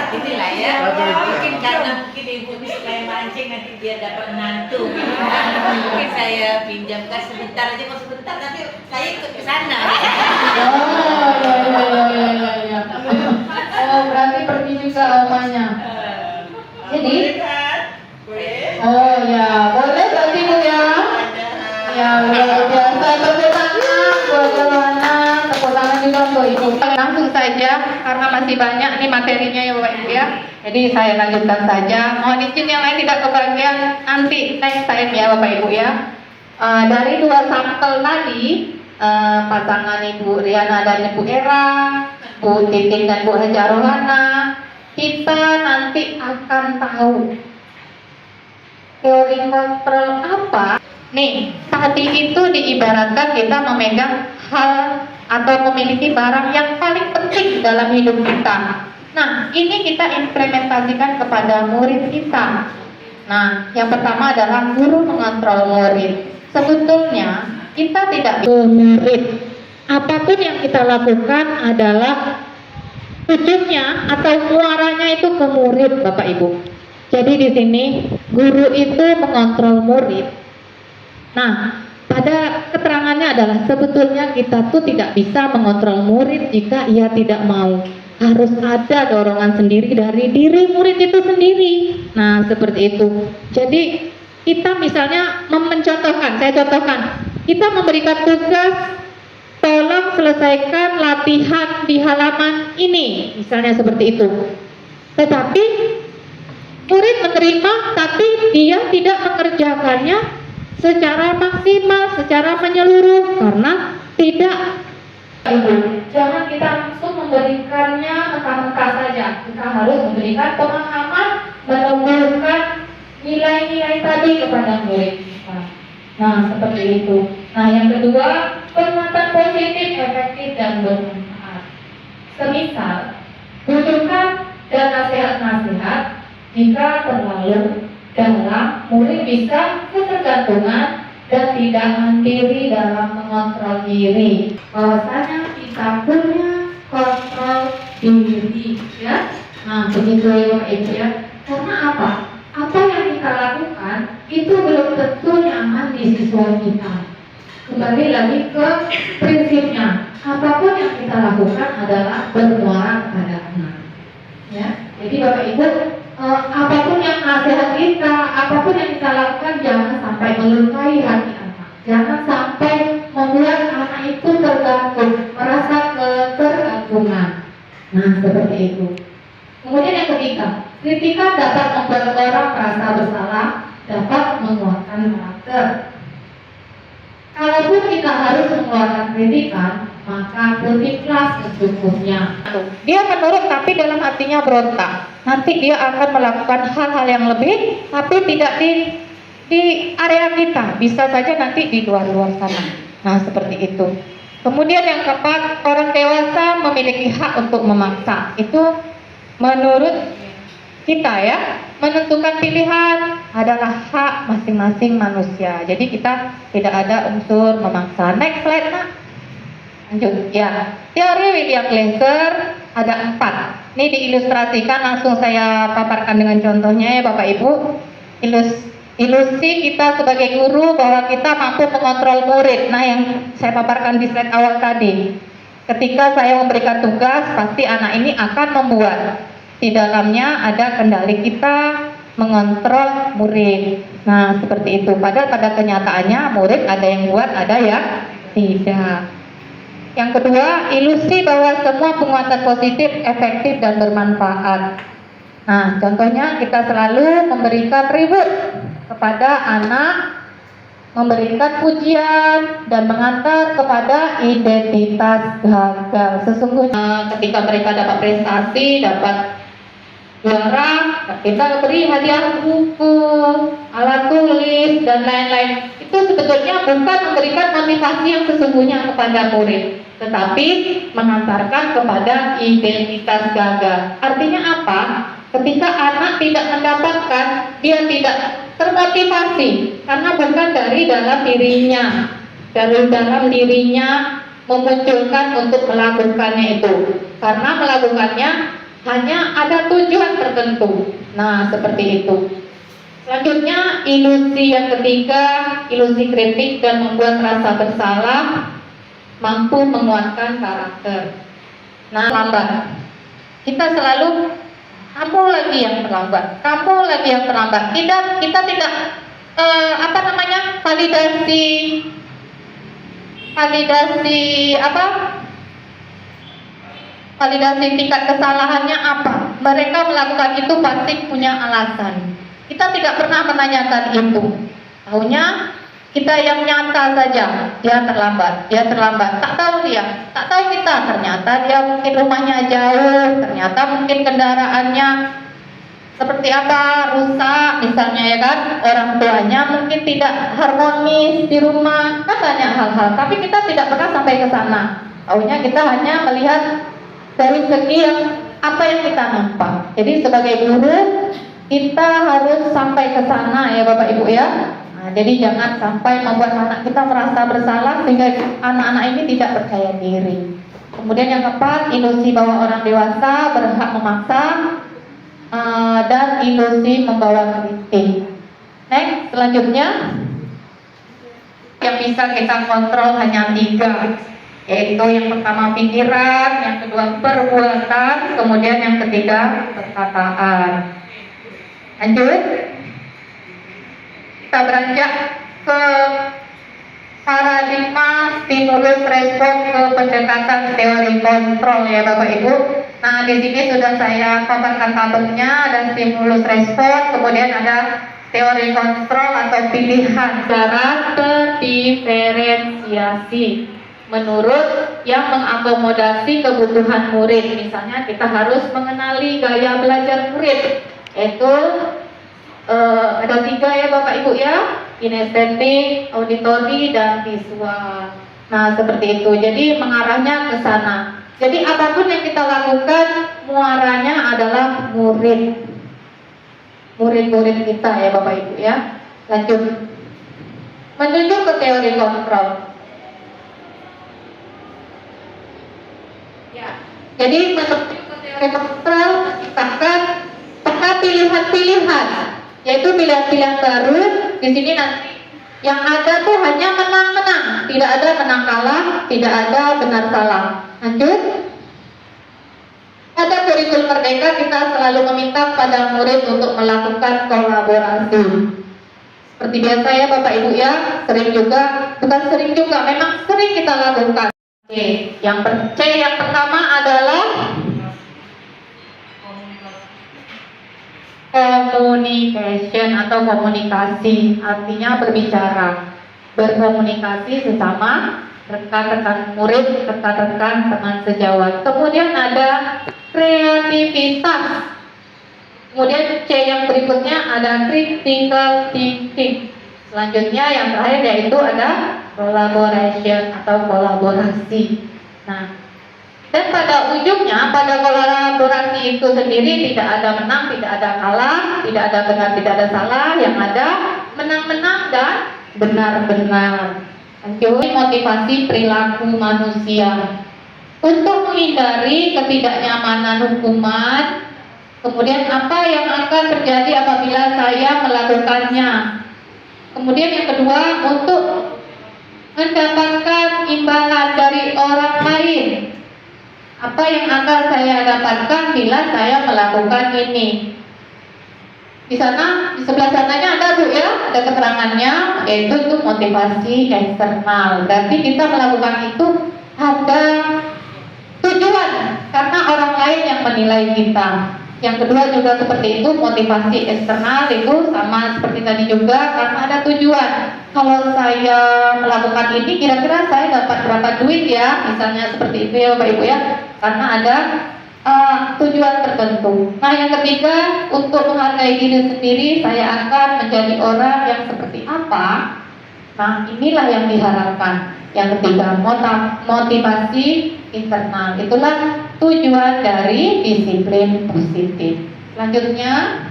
Inilah ya. Mungkin karena mungkin ibu ini suka mancing nanti dia dapat menantu. Mungkin saya pinjamkan sebentar aja, kalau sebentar nanti saya ikut ke sana. Ya. Oh, berarti pergi juga omanya. Jadi, Boleh. oh ya, boleh berarti Bu ya. Ya, luar biasa. Tepuk tangan buat Johanna, tepuk tangan juga untuk Ibu. Langsung saja karena masih banyak nih materinya ya Bapak Ibu ya. Jadi saya lanjutkan saja. Mohon izin yang lain tidak kebagian nanti next time ya Bapak Ibu ya. Dari dua sampel tadi pasangan Ibu Riana dan Ibu Era, Bu Titin dan Bu Haja Rohana, kita nanti akan tahu teori kontrol apa. Nih, tadi itu diibaratkan kita memegang hal atau memiliki barang yang paling penting dalam hidup kita. Nah, ini kita implementasikan kepada murid kita. Nah, yang pertama adalah guru mengontrol murid. Sebetulnya kita tidak murid. Apapun yang kita lakukan adalah ujungnya atau muaranya itu ke murid, Bapak Ibu. Jadi di sini guru itu mengontrol murid. Nah, pada keterangannya Pertanyaannya adalah sebetulnya kita tuh tidak bisa mengontrol murid jika ia tidak mau. Harus ada dorongan sendiri dari diri murid itu sendiri. Nah, seperti itu. Jadi kita misalnya mencontohkan, saya contohkan, kita memberikan tugas, tolong selesaikan latihan di halaman ini, misalnya seperti itu. Tetapi murid menerima, tapi dia tidak mengerjakannya secara maksimal, secara menyeluruh, karena tidak. Jangan kita langsung memberikannya mentah-mentah saja. Kita harus memberikan pemahaman, menumbuhkan nilai-nilai tadi kepada murid kita. Nah, seperti itu. Nah, yang kedua, penguatan positif, efektif, dan bermanfaat. Semisal, rujukan dan nasihat-nasihat jika terlalu dalam, murid bisa ketergantungan dan tidak mandiri dalam mengontrol diri. Bahwasanya kita punya kontrol diri, ya. Nah, begitu ya Pak Ibu ya. Karena apa? Apa yang kita lakukan itu belum tentu nyaman di siswa kita. Kembali lagi ke prinsipnya, apapun yang kita lakukan adalah bermuara pada anak. Ya, jadi Bapak Ibu, apapun yang nasihat kita, apapun yang kita lakukan, jangan sampai melukai hati anak. Jangan sampai membuat anak itu tergantung, merasa ketergantungan. Nah, seperti itu. Kemudian yang ketiga, kritikan dapat membuat orang merasa bersalah, dapat menguatkan karakter. Kalaupun kita harus mengeluarkan kritikan, maka kritiklah secukupnya. Dia menurut tapi dalam hatinya berontak. Nanti dia akan melakukan hal-hal yang lebih, tapi tidak di area kita. Bisa saja nanti di luar-luar sana. Nah, seperti itu. Kemudian yang keempat, orang dewasa memiliki hak untuk memaksa. Itu menurut kita ya, menentukan pilihan adalah hak masing-masing manusia. Jadi kita tidak ada unsur memaksa. Next slide, Nak. Lanjut ya. Teori William Glasser ada 4. Ini diilustrasikan, langsung saya paparkan dengan contohnya ya Bapak Ibu. Ilusi kita sebagai guru bahwa kita mampu mengontrol murid. Nah, yang saya paparkan di slide awal tadi. Ketika saya memberikan tugas, pasti anak ini akan membuat. Di dalamnya ada kendali kita mengontrol murid. Nah, seperti itu. Padahal pada kenyataannya murid ada yang buat, ada yang tidak. Yang kedua, ilusi bahwa semua penguatan positif, efektif, dan bermanfaat. Nah, contohnya kita selalu memberikan reward kepada anak, memberikan pujian, dan mengantar kepada identitas gagal. Sesungguhnya ketika mereka dapat prestasi, dapat juara, kita beri hadiah buku, alat tulis, dan lain-lain. Itu sebetulnya bukan memberikan motivasi yang sesungguhnya kepada murid, tetapi mengantarkan kepada identitas gagal. Artinya apa? Ketika anak tidak mendapatkan, dia tidak termotivasi karena bukan dari dalam dirinya. Dari dalam dirinya memunculkan untuk melakukannya itu. Karena melakukannya hanya ada tujuan tertentu. Nah, seperti itu. Selanjutnya, ilusi yang ketiga, ilusi kritik dan membuat rasa bersalah, mampu menguatkan karakter. Nah, lambat. Kita selalu, kamu lagi yang terlambat, kamu lagi yang terlambat. Kita tidak validasi tingkat kesalahannya apa? Mereka melakukan itu pasti punya alasan. Kita tidak pernah menanyakan itu. Taunya kita yang nyata saja, dia terlambat. Tak tahu kita, ternyata dia mungkin rumahnya jauh, ternyata mungkin kendaraannya seperti apa, rusak misalnya ya kan. Orang tuanya mungkin tidak harmonis di rumah, kan banyak hal-hal. Tapi kita tidak pernah sampai ke sana. Taunya kita hanya melihat dari segi yang apa yang kita nampak. Jadi sebagai guru kita harus sampai ke sana ya Bapak Ibu ya. Nah, jadi jangan sampai membuat anak kita merasa bersalah sehingga anak-anak ini tidak percaya diri. Kemudian yang keempat, ilusi bahwa orang dewasa berhak memaksa dan ilusi membawa kritik. Next, selanjutnya yang bisa kita kontrol hanya 3, yaitu yang pertama pikiran, yang kedua perbuatan, kemudian yang ketiga perkataan. Lanjut, kita beranjak ke paradigma stimulus respon ke pendekatan teori kontrol ya Bapak Ibu. Nah, di sini sudah saya paparkan tabelnya, ada stimulus respon, kemudian ada teori kontrol atau pilihan cara terdiferensiasi menurut yang mengakomodasi kebutuhan murid. Misalnya kita harus mengenali gaya belajar murid, yaitu ada 3 ya Bapak Ibu ya, kinestetik, auditori, dan visual. Nah seperti itu, jadi mengarahnya ke sana. Jadi apapun yang kita lakukan, muaranya adalah murid-murid kita ya Bapak Ibu ya. Lanjut, menuju ke teori kontrol. Ya, jadi menuju ke teori kontrol menciptakan peta pilihan-pilihan, yaitu pilihan-pilihan baru. Di sini nanti yang ada tuh hanya menang-menang, tidak ada menang kalah, tidak ada benar salah. Lanjut, pada kurikulum Merdeka kita selalu meminta pada murid untuk melakukan kolaborasi. Seperti biasa ya Bapak Ibu ya, sering juga, bukan sering juga, memang sering kita lakukan. Yang pertama adalah communication atau komunikasi, artinya berbicara, berkomunikasi sesama rekan-rekan murid, rekan-rekan teman sejawat. Kemudian ada kreativitas. Kemudian C yang berikutnya ada critical thinking. Selanjutnya yang terakhir yaitu ada collaboration atau kolaborasi. Nah, dan pada ujungnya, pada kolaborasi itu sendiri tidak ada menang, tidak ada kalah, tidak ada benar, tidak ada salah. Yang ada menang-menang dan benar-benar. Lanjut, motivasi perilaku manusia untuk menghindari ketidaknyamanan hukuman. Kemudian apa yang akan terjadi apabila saya melakukannya. Kemudian yang kedua, untuk mendapatkan imbalan dari orang lain. Apa yang akan saya dapatkan bila saya melakukan ini? Di sana, di sebelah sananya ada Bu ya, ada keterangannya, yaitu untuk motivasi eksternal. Berarti kita melakukan itu ada tujuan, karena orang lain yang menilai kita. Yang kedua juga seperti itu, motivasi eksternal itu sama seperti tadi juga, karena ada tujuan. Kalau saya melakukan ini, kira-kira saya dapat berapa duit ya, misalnya seperti itu ya Bapak Ibu ya, karena ada tujuan tertentu. Nah yang ketiga, untuk menghargai diri sendiri, saya akan menjadi orang yang seperti apa. Nah inilah yang diharapkan. Yang ketiga, motivasi internal. Itulah tujuan dari disiplin positif. Selanjutnya,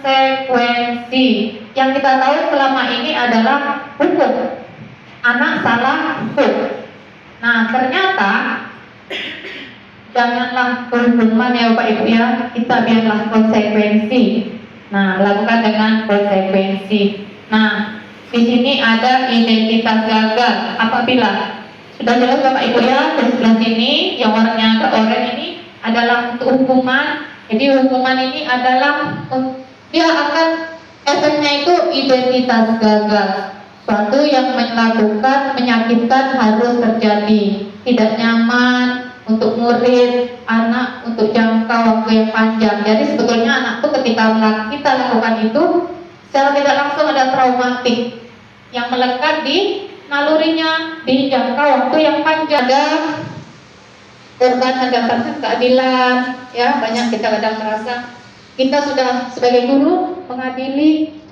konsekuensi. Yang kita tahu selama ini adalah hukum. Anak salah hukum. Nah ternyata janganlah hukuman ya Bapak Ibu ya, kita biarlah konsekuensi. Nah, lakukan dengan konsekuensi. Nah, di sini ada identitas gagal. Apabila sudah jelas Bapak Ibu ya, di sebelah sini yang warnanya ke oranye ini adalah untuk hukuman. Jadi hukuman ini adalah dia akan efeknya itu identitas gagal. Suatu yang melakukan menyakitkan harus terjadi, tidak nyaman untuk murid, anak untuk jangka waktu yang panjang. Jadi sebetulnya anak itu ketika kita lakukan itu secara tidak langsung ada traumatik yang melekat di nalurinya di jangka waktu yang panjang. Ada korban mendapatkan keadilan, ya banyak kita kadang merasa kita sudah sebagai guru mengadili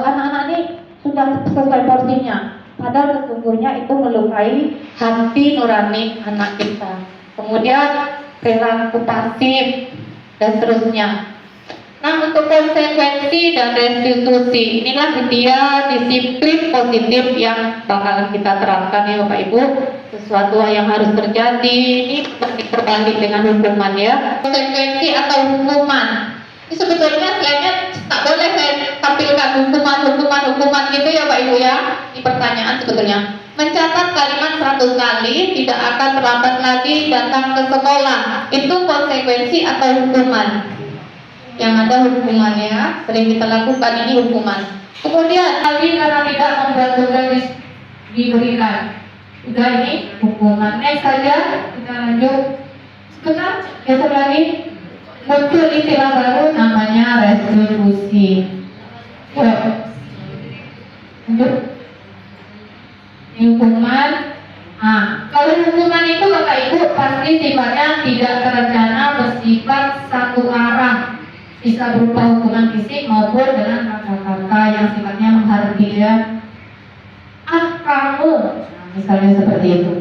anak-anak ini sudah selesai porsinya, padahal sesungguhnya itu melukai hati nurani anak kita. Kemudian perilaku pasif dan seterusnya. Nah untuk konsekuensi dan restitusi, inilah dia disiplin positif yang bakal kita terapkan ya Bapak Ibu. Sesuatu yang harus terjadi ini berbalik dengan hukuman ya. Konsekuensi atau hukuman ini sebetulnya slide-nya Tak boleh saya tampilkan hukuman gitu ya Pak Ibu ya. Ini pertanyaan sebetulnya. Mencatat kalimat 100 kali tidak akan terlambat lagi datang ke sekolah. Itu konsekuensi atau hukuman? Yang ada hukumannya, sering kita lakukan ini hukuman. Kemudian lagi karena tidak membuat tugas diberikan. Udah ini hukuman. Next saja kita lanjut. Sebentar, geser lagi. Muncul istilah baru namanya restitusi. Yuk, lanjut. Ini hukuman. Nah, kalau hukuman itu Bapak Ibu pasti sifatnya tidak terencana, bersifat satu arah. Bisa berupa hukuman fisik maupun dengan kata-kata yang sifatnya menghargai ya. Kamu, nah, misalnya seperti itu.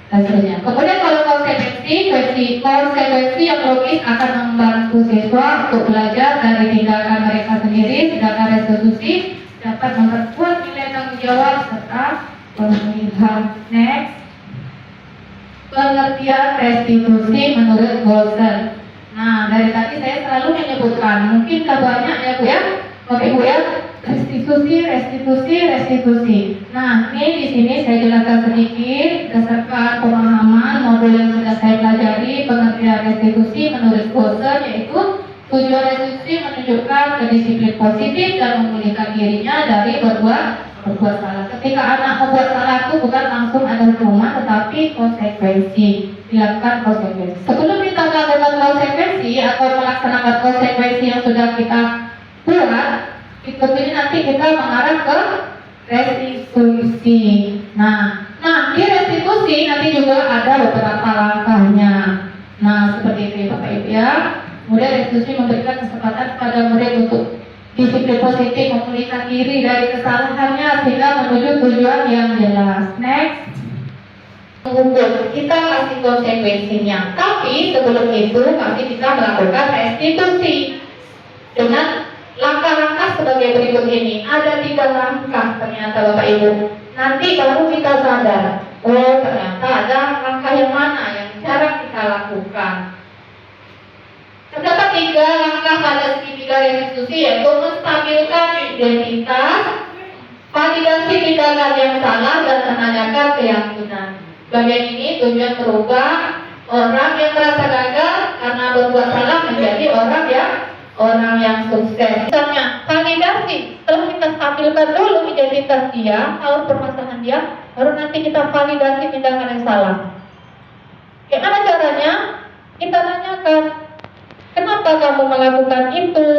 Dan seterusnya. Kemudian kalau konsekuensi yang logis akan membantu siswa untuk belajar dari tindakan mereka sendiri, sedangkan restitusi dapat memperkuat nilai tanggung jawab serta pemulihan. Next, pengertian restitusi menurut Golsen. Nah, dari tadi saya selalu menyebutkan, mungkin tak banyak ya Bu ya, Bapak Ibu ya, restitusi. Nah, ini di sini saya jelaskan sedikit berdasarkan pemahaman modul yang sudah saya pelajari. Pengertian restitusi menurut Golsen yaitu tujuan restitusi menunjukkan kedisiplin positif dan memulihkan dirinya dari berbuat salah. Ketika anak membuat salah itu bukan langsung ada hukuman, tetapi konsekuensi, dilakukan konsekuensi. Sebelum kita melakukan konsekuensi atau melaksanakan konsekuensi yang sudah kita buat, tentunya nanti kita mengarah ke restitusi. Nah, di restitusi nanti juga ada beberapa langkahnya. Nah, seperti itu ya Bapak Ibu ya. Kemudian restitusi memberikan kesempatan pada murid untuk disiplin positif, memulihkan diri dari kesalahannya sehingga menuju tujuan yang jelas. Next, menghukum, kita kasih konsekuensinya. Tapi sebelum itu pasti kita melakukan restitusi dengan langkah-langkah sebagai berikut ini. Ada 3 langkah ternyata Bapak Ibu. Nanti baru kita sadar, oh ternyata ada langkah yang mana yang jarang kita lakukan. Terdapat 3 langkah pada segitiga restitusi, yaitu menstabilkan identitas, validasi tindakan yang salah, dan menanyakan keyakinan. Bagian ini tujuan merubah orang yang merasa gagal karena berbuat salah menjadi orang yang sukses. Misalnya validasi, setelah kita stabilkan dulu identitas dia, tahu permasalahan dia, baru nanti kita validasi tindakan yang salah. Gimana caranya? Kita tanyakan, kenapa kamu melakukan itu?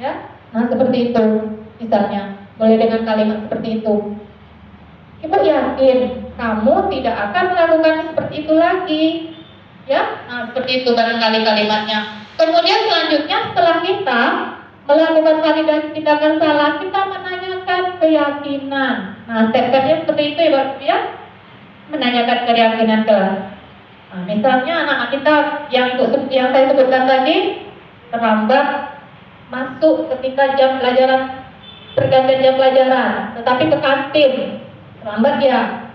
Ya, nah seperti itu. Misalnya, boleh dengan kalimat seperti itu. Ibu yakin kamu tidak akan melakukan seperti itu lagi. Ya, nah seperti itu barangkali kalimatnya. Kemudian selanjutnya setelah kita melakukan validasi tindakan salah, kita menanyakan keyakinan. Nah, step-stepnya seperti itu ya Bapak ya. Menanyakan keyakinan kelas. Nah, misalnya anak kita yang saya sebutkan tadi terlambat masuk ketika jam pelajaran, pergantian jam pelajaran, tetapi ke kantin terlambat ya.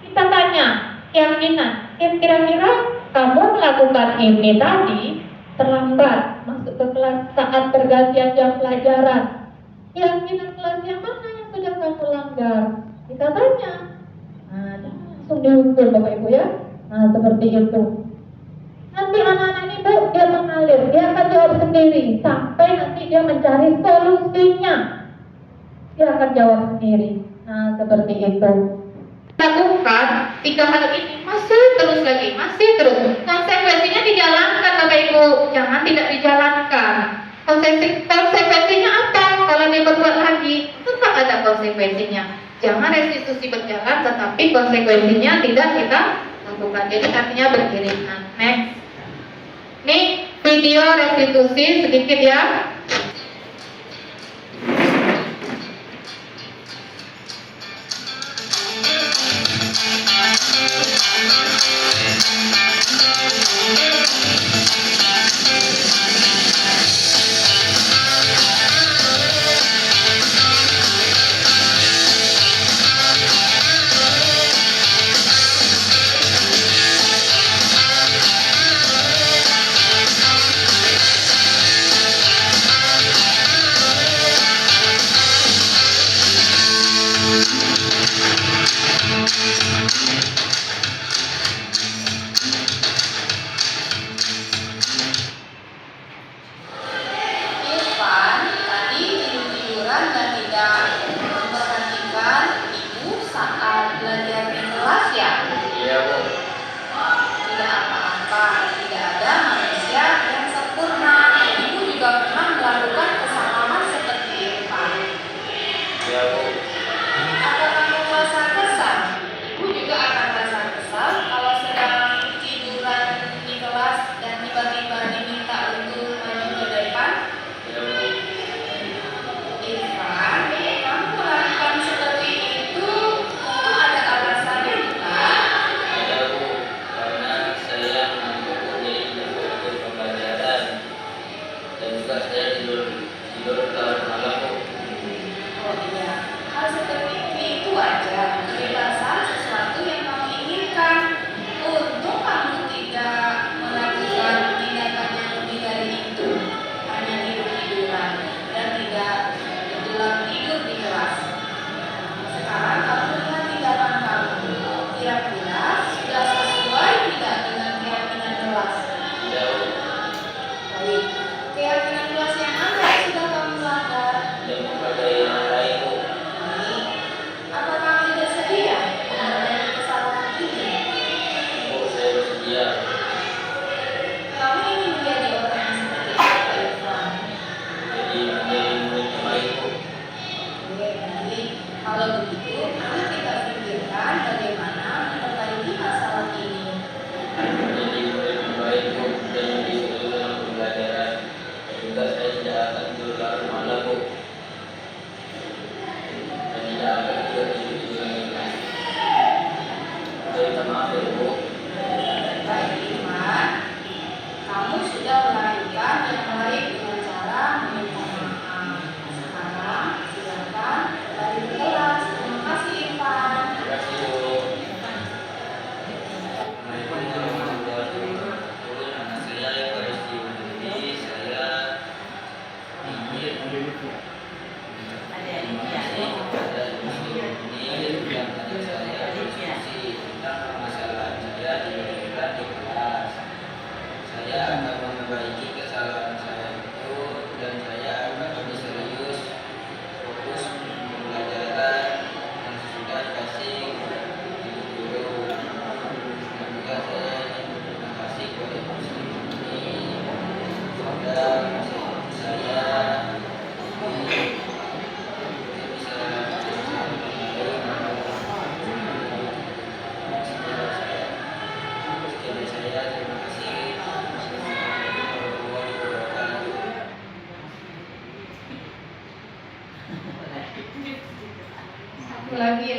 Kita tanya keyakinan, kira-kira kamu melakukan ini tadi terlambat masuk ke kelas saat pergantian jam pelajaran, keyakinan kelas yang mana yang sudah kamu langgar? Kita tanya. Nah, langsung dihukum Bapak Ibu ya. Nah, seperti itu. Nanti anak-anak ini dia mengalir, dia akan jawab sendiri sampai nanti dia mencari solusinya. Dia akan jawab sendiri. Nah, seperti itu. Lakukan 3 hal ini masih terus. Konsekuensinya dijalankan Bapak Ibu, jangan tidak dijalankan. Konsekuensinya apa? Kalau dia berbuat lagi, tetap ada konsekuensinya. Jangan restitusi berjalan, tetapi konsekuensinya tidak kita lakukan. Jadi artinya beriringan. Next. Nih video restitusi sedikit ya.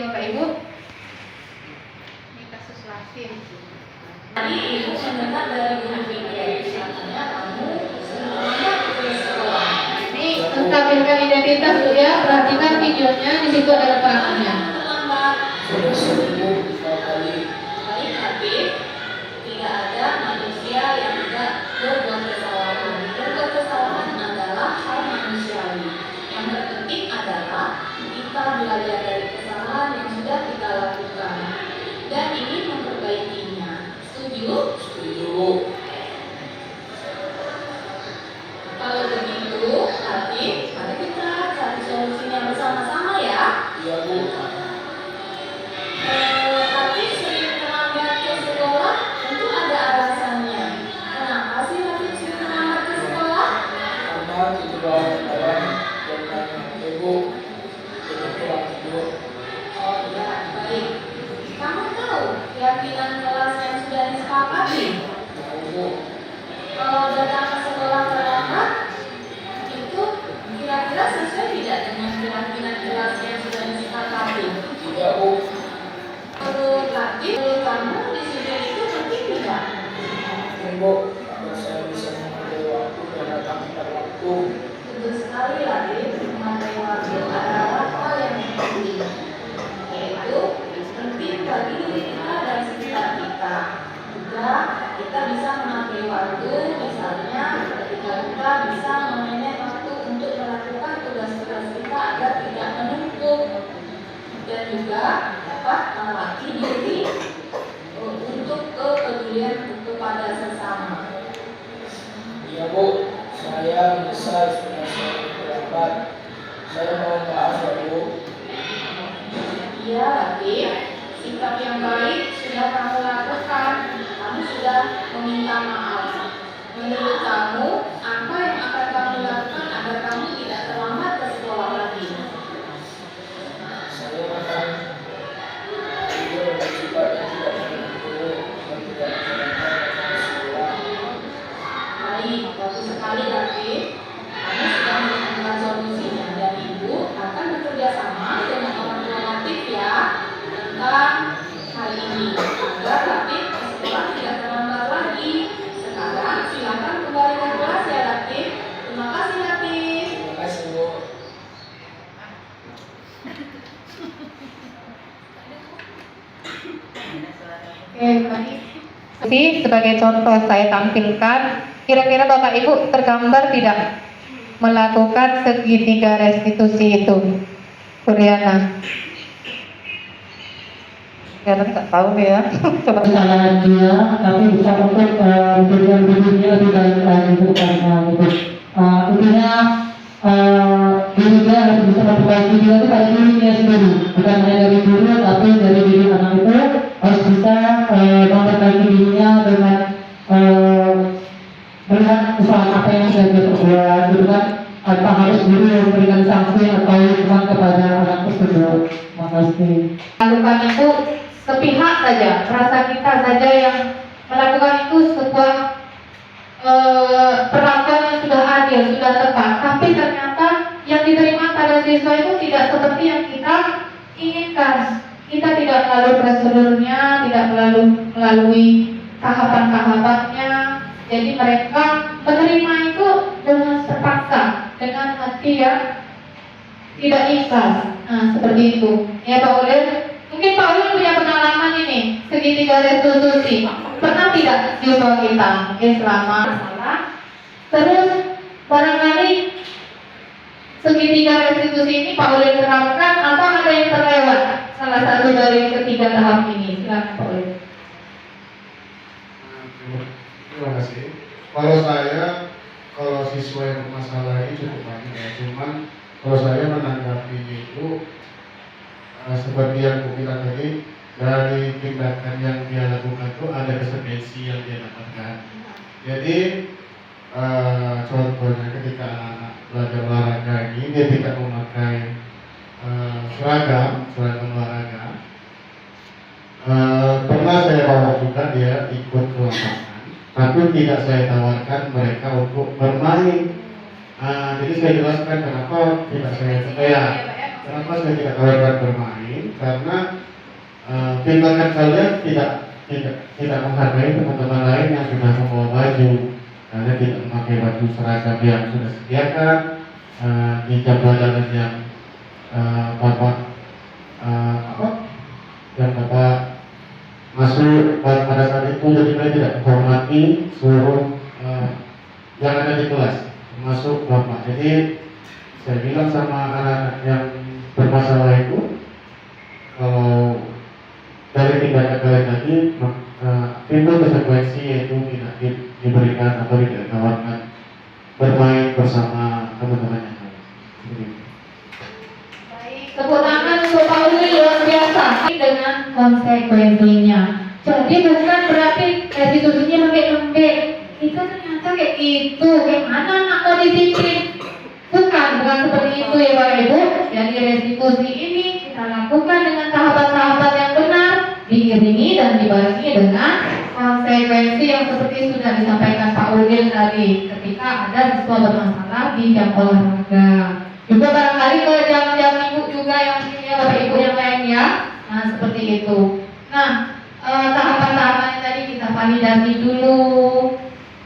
Bapak Ibu. Ini kasus Lasin. Tadi ibu mendengar dari guru BK, katanya kamu semangat ke sekolah. Ini menstabilkan identitas Bu ya. Perhatikan videonya, di situ ada keterangannya. Terlambat. Baik Habib, tidak ada manusia yang tidak berbuat kesalahan. Berbuat kesalahan adalah hal manusiawi. Yang terpenting adalah kita belajar dari kesalahan yang sudah kita lakukan dan ingin memperbaikinya. Setuju? Kalau begitu, Habib, mari kita cari solusinya bersama-sama ya. Habib sering terlambat ke sekolah, tentu ada alasannya. Kenapa sih Habib sering terlambat ke sekolah? Oh ya, baik. Kamu tahu keyakinan kelas yang sudah disepakati? Kalau datang ke sekolah terlambat, itu kira-kira sesuai tidak dengan keyakinan kelas yang sudah disepakati? Menurut Latif, menurut kamu disiplin itu penting tidak? Betul sekali Latif, memakai waktu adalah hal yang penting, yaitu penting bagi diri kita dan sekitar kita. Juga kita bisa memakai waktu, misalnya ketika kita bisa memanage waktu untuk melakukan tugas-tugas kita agar tidak menumpuk, dan juga dapat melatih diri untuk kepedulian kepada sesama. Iya Bu, saya menyesal sudah saya terlambat. Saya mohon maaf ya Bu. Iya, Latif, sikap yang baik sudah kamu lakukan. Kamu sudah meminta maaf. Menurut kamu, apa yang akan kamu lakukan agar kamu tidak terlambat ke sekolah lagi? Saya akan tidur dan juga tidak menunggu dan tidak menjalankan sekolah. Baik, bagus sekali Latif. Kamu sudah menemukan solusinya dan ibu akan bekerja sama dengan orang tua Latif ya tentang hal ini agar Latif ke sekolah tidak terlambat lagi. Sekarang silakan kembali ke kelas ya Latif. Terima kasih Latif. Terima kasih Bu. Oke, baik. Sebagai contoh saya tampilkan, kira-kira Bapak Ibu tergambar tidak melakukan segitiga restitusi itu? Kuriana. Kuriana nggak tahu ya. Coba. Kesalahan dia, tapi bisa untuk menjadikan dirinya lebih baik lagi karena itu intinya dirinya harus bisa memperbaiki dia itu pada dirinya sendiri, bukan hanya dari guru tapi dari diri anak itu harus bisa memperbaiki dirinya dengan melihat kesalahan apa yang sudah dia perbuat gitu kan, tanpa harus guru yang memberikan sanksi atau hukuman kepada anak tersebut. Makasih. Lakukan itu sepihak saja, rasa kita saja yang melakukan itu sebuah perlakuan yang sudah adil, sudah tepat. Tapi ternyata yang diterima pada siswa itu tidak seperti yang kita inginkan. Kita tidak melalui prosedurnya, tidak melalui tahapan-tahapannya. Jadi mereka menerima itu dengan terpaksa, dengan hati yang tidak ikhlas. Nah, seperti itu. Ya Pak Ulil, mungkin Pak Ulil punya pengalaman ini, segitiga restitusi. Pernah tidak siswa kita selama salah? Terus barangkali segitiga restitusi ini Pak Ulil terapkan atau ada yang terlewat? Salah satu dari ketiga tahap ini. Silakan Pak Ulil. Terima kasih. Kalau siswa yang bermasalah ini cukup banyak ya. Cuman kalau saya menanggapi itu seperti yang aku bilang tadi, dari tindakan yang dia lakukan itu ada konsekuensi yang dia dapatkan. Jadi contohnya ketika anak-anak belajar olahraga ini dia tidak memakai seragam olahraga. Pernah saya bawa juga dia ikut ke lapangan, tapi tidak saya tawarkan mereka untuk bermain. Jadi saya jelaskan kenapa tidak saya tidak tawarkan bermain. karena tindakan kalian tidak menghargai teman-teman lain yang sudah membawa baju. Kalian tidak memakai baju seragam yang sudah disediakan di jam pelajaran yang Bapak masuk pada saat itu, jadi kalian tidak menghormati seluruh yang ada di kelas, termasuk Bapak. Jadi saya bilang sama anak-anak yang bermasalah itu, kalau dari tindakan kalian tadi itu konsekuensi yaitu tidak diberikan atau tidak ditawarkan bermain bersama teman-teman yang lain. Baik, tepuk tangan untuk Pak Uli, luar biasa dengan konsekuensinya. Jadi bukan berarti restitusinya lembek-lembek. Itu ternyata kayak gitu. Gimana anak mau disiplin? Bukan seperti itu ya Bapak Ibu. Jadi restitusi ini kita lakukan dengan tahapan-tahapan yang benar, diiringi dan dibarengi dengan konsekuensi yang seperti sudah disampaikan Pak Udin tadi ketika ada siswa bermasalah di jam olahraga. Juga barangkali ke jam-jam minggu juga yang ya Bapak Ibu yang lain ya. Nah seperti itu. Nah tahapan-tahapannya tadi kita validasi dulu,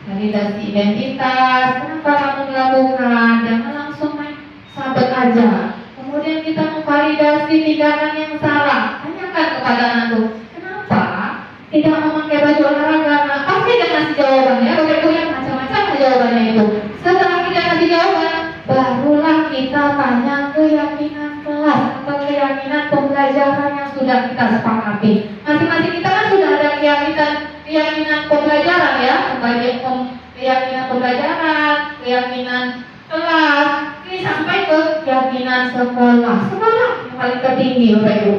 validasi identitas. Kenapa kamu melakukan? Jangan langsung main sabet aja. Kemudian kita memvalidasi tindakan yang salah. Tanyakan kepada anak tuh, kenapa tidak memakai baju olahraga? Nah, pasti dia kasih jawabannya. Bapak Ibu yang macam-macam jawabannya itu. Setelah kita kasih jawaban, barulah kita tanya keyakinan kelas atau keyakinan pembelajaran yang sudah kita sepakati. Masing-masing kita kan sudah ada keyakinan pembelajaran ya, keyakinan pembelajaran, keyakinan kelas, ini sampai ke keyakinan sekolah. Sekolah yang paling tertinggi Bapak Ibu.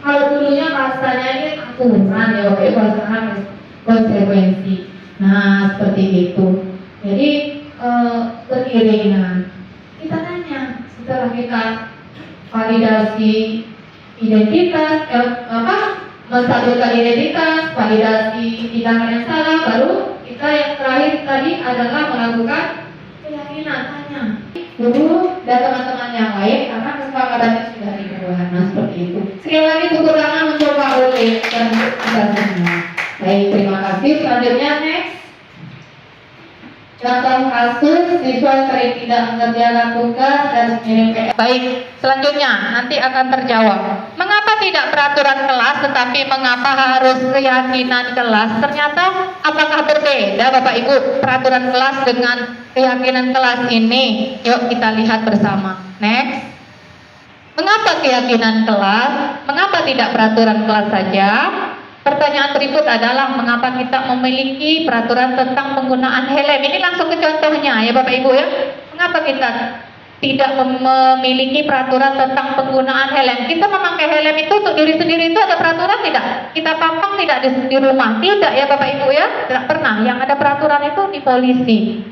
Kalau dulunya bahasanya ini aturan ya Bapak Ibu, bahasanya konsekuensi. Nah seperti itu. Jadi beriringan. Kita tanya setelah kita validasi identitas, menstabilkan identitas, validasi tindakan yang salah, baru kita yang terakhir tadi adalah melakukan keyakinan. Tanya guru dan teman-teman yang lain karena kesepakatannya sudah dibuat. Nah seperti itu. Sekali lagi tepuk tangan untuk Pak Uli dan kita semua. Baik, terima kasih. Selanjutnya next. Contoh kasus siswa sering tidak mengerjakan tugas dan mengirim PR. Baik, selanjutnya nanti akan terjawab. Mengapa tidak peraturan kelas tetapi mengapa harus keyakinan kelas? Ternyata apakah berbeda Bapak Ibu peraturan kelas dengan keyakinan kelas ini? Yuk kita lihat bersama. Next. Mengapa keyakinan kelas? Mengapa tidak peraturan kelas saja? Pertanyaan berikut adalah mengapa kita memiliki peraturan tentang penggunaan helm. Ini langsung ke contohnya ya Bapak Ibu ya. Mengapa kita tidak memiliki peraturan tentang penggunaan helm? Kita memakai helm itu untuk diri sendiri itu ada peraturan tidak? Kita pampang tidak di rumah? Tidak ya Bapak Ibu ya. Tidak pernah. Yang ada peraturan itu di polisi,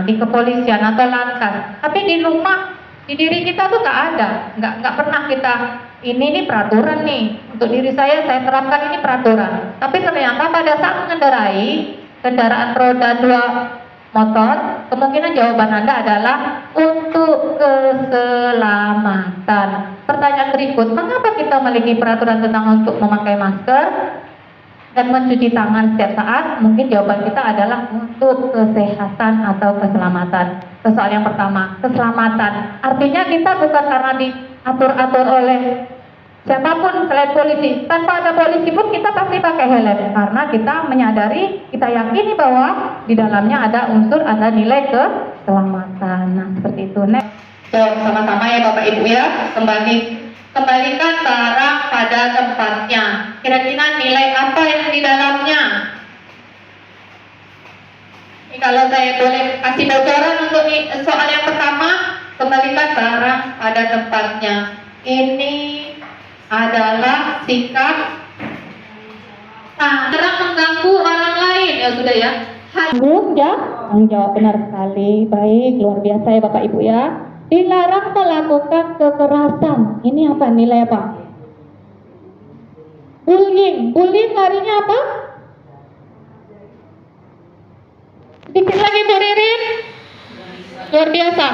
di kepolisian atau lantas. Tapi di rumah, di diri kita tuh nggak ada. Nggak pernah kita ini peraturan nih untuk diri saya terapkan ini peraturan. Tapi ternyata pada saat mengendarai kendaraan roda 2 motor, kemungkinan jawaban Anda adalah untuk keselamatan. Pertanyaan berikut, mengapa kita memiliki peraturan tentang untuk memakai masker dan mencuci tangan setiap saat? Mungkin jawaban kita adalah untuk kesehatan atau keselamatan. Soal yang pertama, keselamatan. Artinya kita bukan karena diatur-atur oleh siapapun selain polisi. Tanpa ada polisi pun kita pasti pakai helm karena kita menyadari, kita yakini bahwa di dalamnya ada unsur, ada nilai keselamatan. Nah, seperti itu. Next. Sama-sama ya Bapak Ibu ya. Kembalikan barang pada tempatnya. Kira-kira nilai apa yang di dalamnya? Ini kalau saya boleh kasih bocoran untuk soal yang pertama, kembalikan barang pada tempatnya. Ini adalah sikap jarang mengganggu orang lain. Ya sudah ya. Tanggung jawab benar sekali. Baik, luar biasa ya Bapak Ibu ya. Dilarang melakukan kekerasan. Ini apa? Nilai apa? Bullying. Bullying larinya apa? Sedikit lagi Bu Ririn. Luar biasa.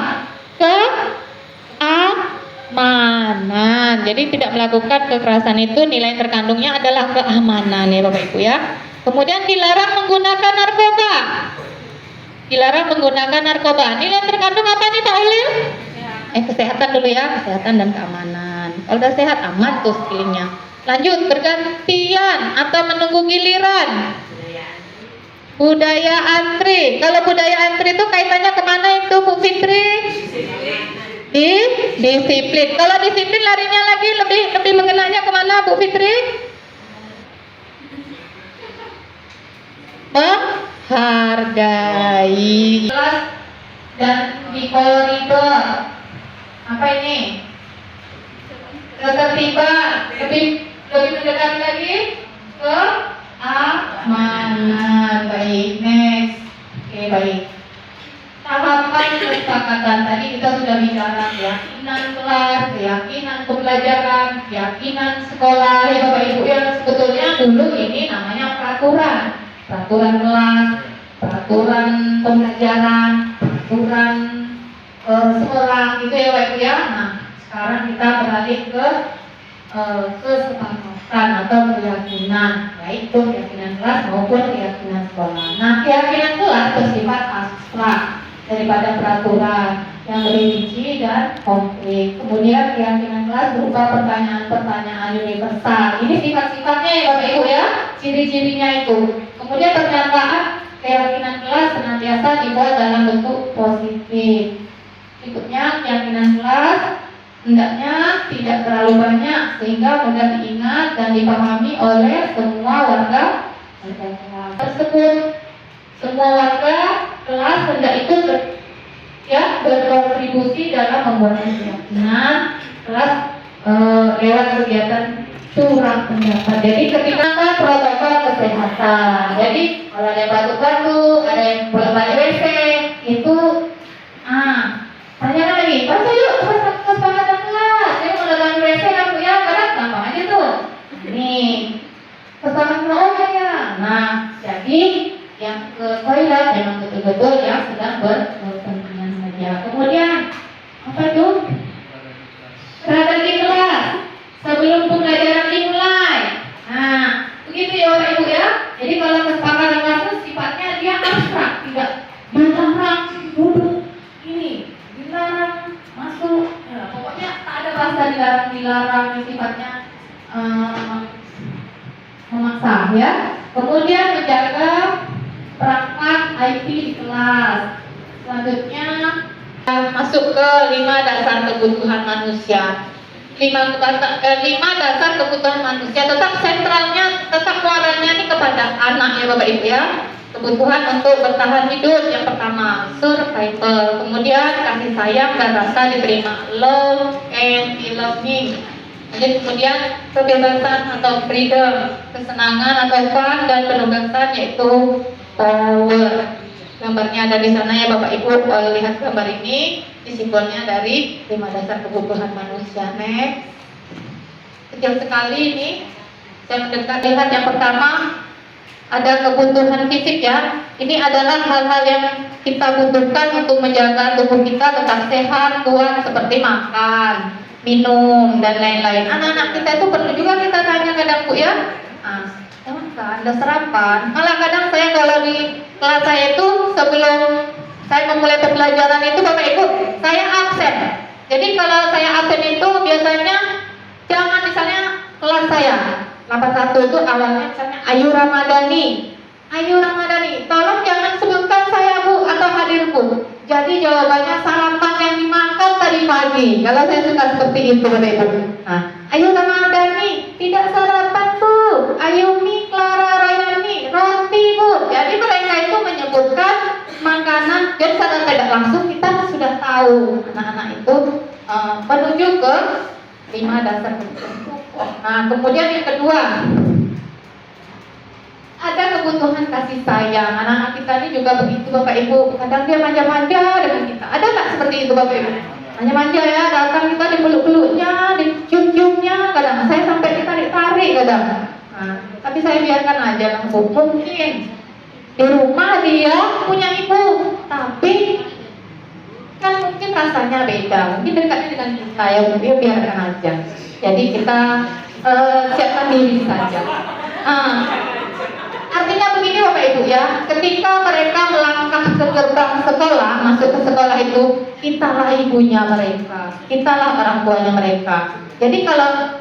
keamanan. Jadi tidak melakukan kekerasan itu nilai terkandungnya adalah keamanan ya Bapak Ibu ya. Kemudian dilarang menggunakan narkoba. Dilarang menggunakan narkoba. Nilai terkandung apa nih Pak Ulil? Kesehatan dulu ya, kesehatan dan keamanan. Kalau udah sehat aman tuh skillingnya. Lanjut, bergantian atau menunggu giliran. Budaya antri. Kalau budaya antri itu kaitannya kemana itu Bu Fitri? Di disiplin. Kalau disiplin larinya lagi lebih mengenanya kemana Bu Fitri? Menghargai. Dan di koridor. Apa ini? Ketertiban. Lebih mendekat lagi ke amanah. Baik, next. Oke, baik. Tahapan kesepakatan tadi kita sudah bicara keyakinan kelas, keyakinan pembelajaran, keyakinan sekolah ya Bapak Ibu yang sebetulnya dulu ini namanya peraturan kelas, peraturan pembelajaran, peraturan sekolah gitu ya Bapak Ibu ya. Nah, sekarang kita beralih ke kesepakatan atau keyakinan, baik itu keyakinan kelas maupun keyakinan sekolah. Nah, keyakinan kelas bersifat abstrak daripada peraturan yang lebih rinci dan konkret. Kemudian keyakinan kelas berupa pertanyaan-pertanyaan universal. Ini sifat-sifatnya ya Bapak Ibu ya, ciri-cirinya itu. Kemudian pernyataan keyakinan kelas senantiasa dibuat dalam bentuk positif. Berikutnya keyakinan kelas hendaknya tidak terlalu banyak sehingga mudah diingat dan dipahami oleh semua warga kelas tersebut. Semua warga kelas hendak ikut berkontribusi dalam membuat keyakinan kelas lewat kegiatan curah pendapat. Jadi ketika protokol kesehatan, jadi kalau ada yang batuk-batuk, ada yang bolak-balik WC, itu tanya lagi, baca yuk kesepakatan kelas. Jadi mendatangi WC kan Bu ya, kadang gampang aja tuh. Nih, kesepakatan kelas ya. Nah, jadi yang ke toilet memang betul-betul yang sedang berkepentingan saja. Kemudian apa itu? Strategi kelas sebelum pembelajaran dimulai. Nah, begitu ya Bapak Ibu ya. Jadi kalau kesepakatan kelas itu sifatnya dia abstrak, tidak dilarang duduk ini, dilarang masuk. Ya, pokoknya tak ada bahasa dilarang, sifatnya memaksa ya. Kemudian menjaga perangkat IT di kelas. Selanjutnya masuk ke 5 dasar kebutuhan manusia. 5 dasar kebutuhan manusia tetap sentralnya, tetap muaranya ini kepada anak ya Bapak Ibu ya. Kebutuhan untuk bertahan hidup yang pertama survival, kemudian kasih sayang dan rasa diterima, love and belonging. Jadi kemudian kebebasan atau freedom, kesenangan atau fun, dan penugasan yaitu power. Gambarnya ada di sana ya Bapak Ibu. Kalau lihat gambar ini, simbolnya dari 5 dasar kebutuhan manusia. Next. Kecil sekali ini. Saya mendekat lihat yang pertama ada kebutuhan fisik ya. Ini adalah hal-hal yang kita butuhkan untuk menjaga tubuh kita tetap sehat, kuat, seperti makan, minum, dan lain-lain. Anak-anak kita itu perlu juga kita tanya kadang Bu ya. Ada sarapan. Malah kadang saya kalau di kelas saya itu sebelum saya memulai pembelajaran itu Bapak Ibu, saya absen. Jadi kalau saya absen itu biasanya jangan misalnya kelas saya 81 itu awalnya misalnya Ayu Ramadhani, tolong jangan sebutkan saya Bu atau hadir Bu. Jadi jawabannya sarapan yang dimakan tadi pagi. Kalau saya suka seperti itu Bapak Ibu. Nah, Ayu Ramadhani tidak sarapan Bu. Ayumi Clara Rayani roti Bu. Jadi mereka itu menyebutkan makanan dan secara tidak langsung kita sudah tahu anak-anak itu menuju ke 5 dasar kebutuhan pokok. Nah, kemudian yang kedua ada kebutuhan kasih sayang. Anak-anak kita ini juga begitu Bapak Ibu. Kadang dia manja-manja dengan kita. Ada nggak seperti itu Bapak Ibu? Manja-manja ya, datang kita dipeluk-peluknya, dicium-ciumnya. Kadang saya sampai ditarik-tarik kadang. Nah, tapi saya biarkan aja lah Bu. Mungkin di rumah dia punya ibu, tapi kan mungkin rasanya beda, mungkin dekatnya dengan kita ya, biarkan aja. Jadi kita siapkan diri saja. Artinya begini Bapak Ibu ya, ketika mereka melangkah ke gerbang sekolah, masuk ke sekolah itu, kitalah ibunya mereka, kitalah orang tuanya mereka. Jadi kalau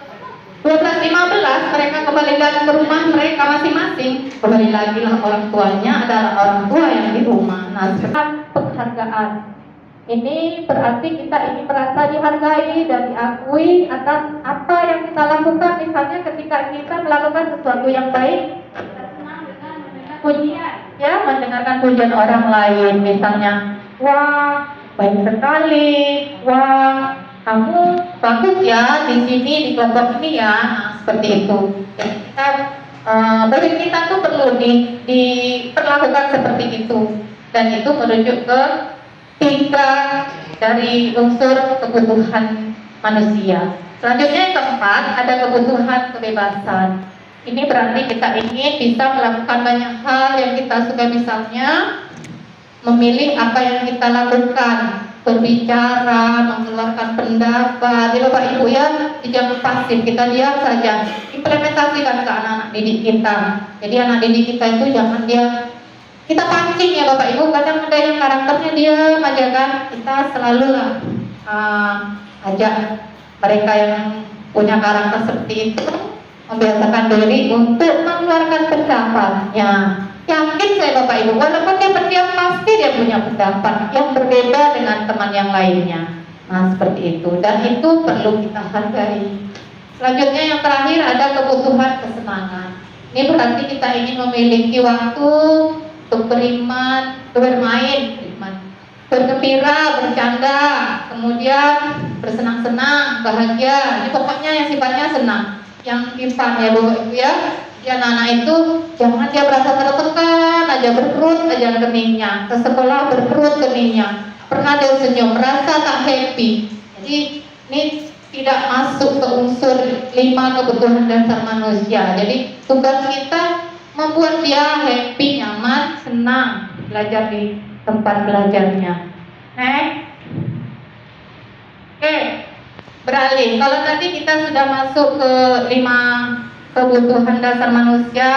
12.15 mereka kembali lagi ke rumah mereka masing-masing, kembali lagi lah orang tuanya adalah orang tua yang di rumah. Nah, sekarang penghargaan. Ini berarti kita ingin merasa dihargai dan diakui atas apa yang kita lakukan. Misalnya ketika kita melakukan sesuatu yang baik, kita senang dengan mendengar pujian, ya, mendengarkan pujian orang lain. Misalnya, wah, baik sekali, wah, kamu bagus ya di sini di kelompok ini ya. Nah, seperti itu. Jadi kita bagi kita tuh perlu diperlakukan seperti itu, dan itu merujuk ke 3 dari unsur kebutuhan manusia. Selanjutnya yang keempat, ada kebutuhan kebebasan. Ini berarti kita ingin bisa melakukan banyak hal yang kita suka, misalnya memilih apa yang kita lakukan, berbicara, mengeluarkan pendapat. Jadi Bapak Ibu ya, jangan pasif, kita diam saja, implementasikan ke anak-anak didik kita. Jadi anak didik kita itu jangan dia kita pancing ya Bapak Ibu, kadang ada yang karakternya diam aja kan, kita selalu lah ajak mereka yang punya karakter seperti itu membiasakan diri untuk mengeluarkan pendapatnya. Yakin saya Bapak Ibu, walaupun dia pendiam pasti dia punya pendapat yang berbeda dengan teman yang lainnya. Nah seperti itu, dan itu perlu kita hargai. Selanjutnya yang terakhir ada kebutuhan kesenangan. Ini berarti kita ingin memiliki waktu untuk beriman, bermain, bergembira, bercanda, kemudian bersenang-senang, bahagia. Ini pokoknya yang sifatnya senang, yang fun ya Bu Ibu ya. Ya anak-anak itu jangan dia merasa tertekan aja, berkerut aja keningnya, ke sekolah berkerut keningnya, pernah dia senyum, merasa tak happy. Jadi ini tidak masuk ke unsur 5 kebutuhan dasar manusia. Jadi tugas kita membuat dia happy, nyaman, senang belajar di tempat belajarnya. Oke, beralih. Kalau tadi kita sudah masuk ke 5 kebutuhan dasar manusia,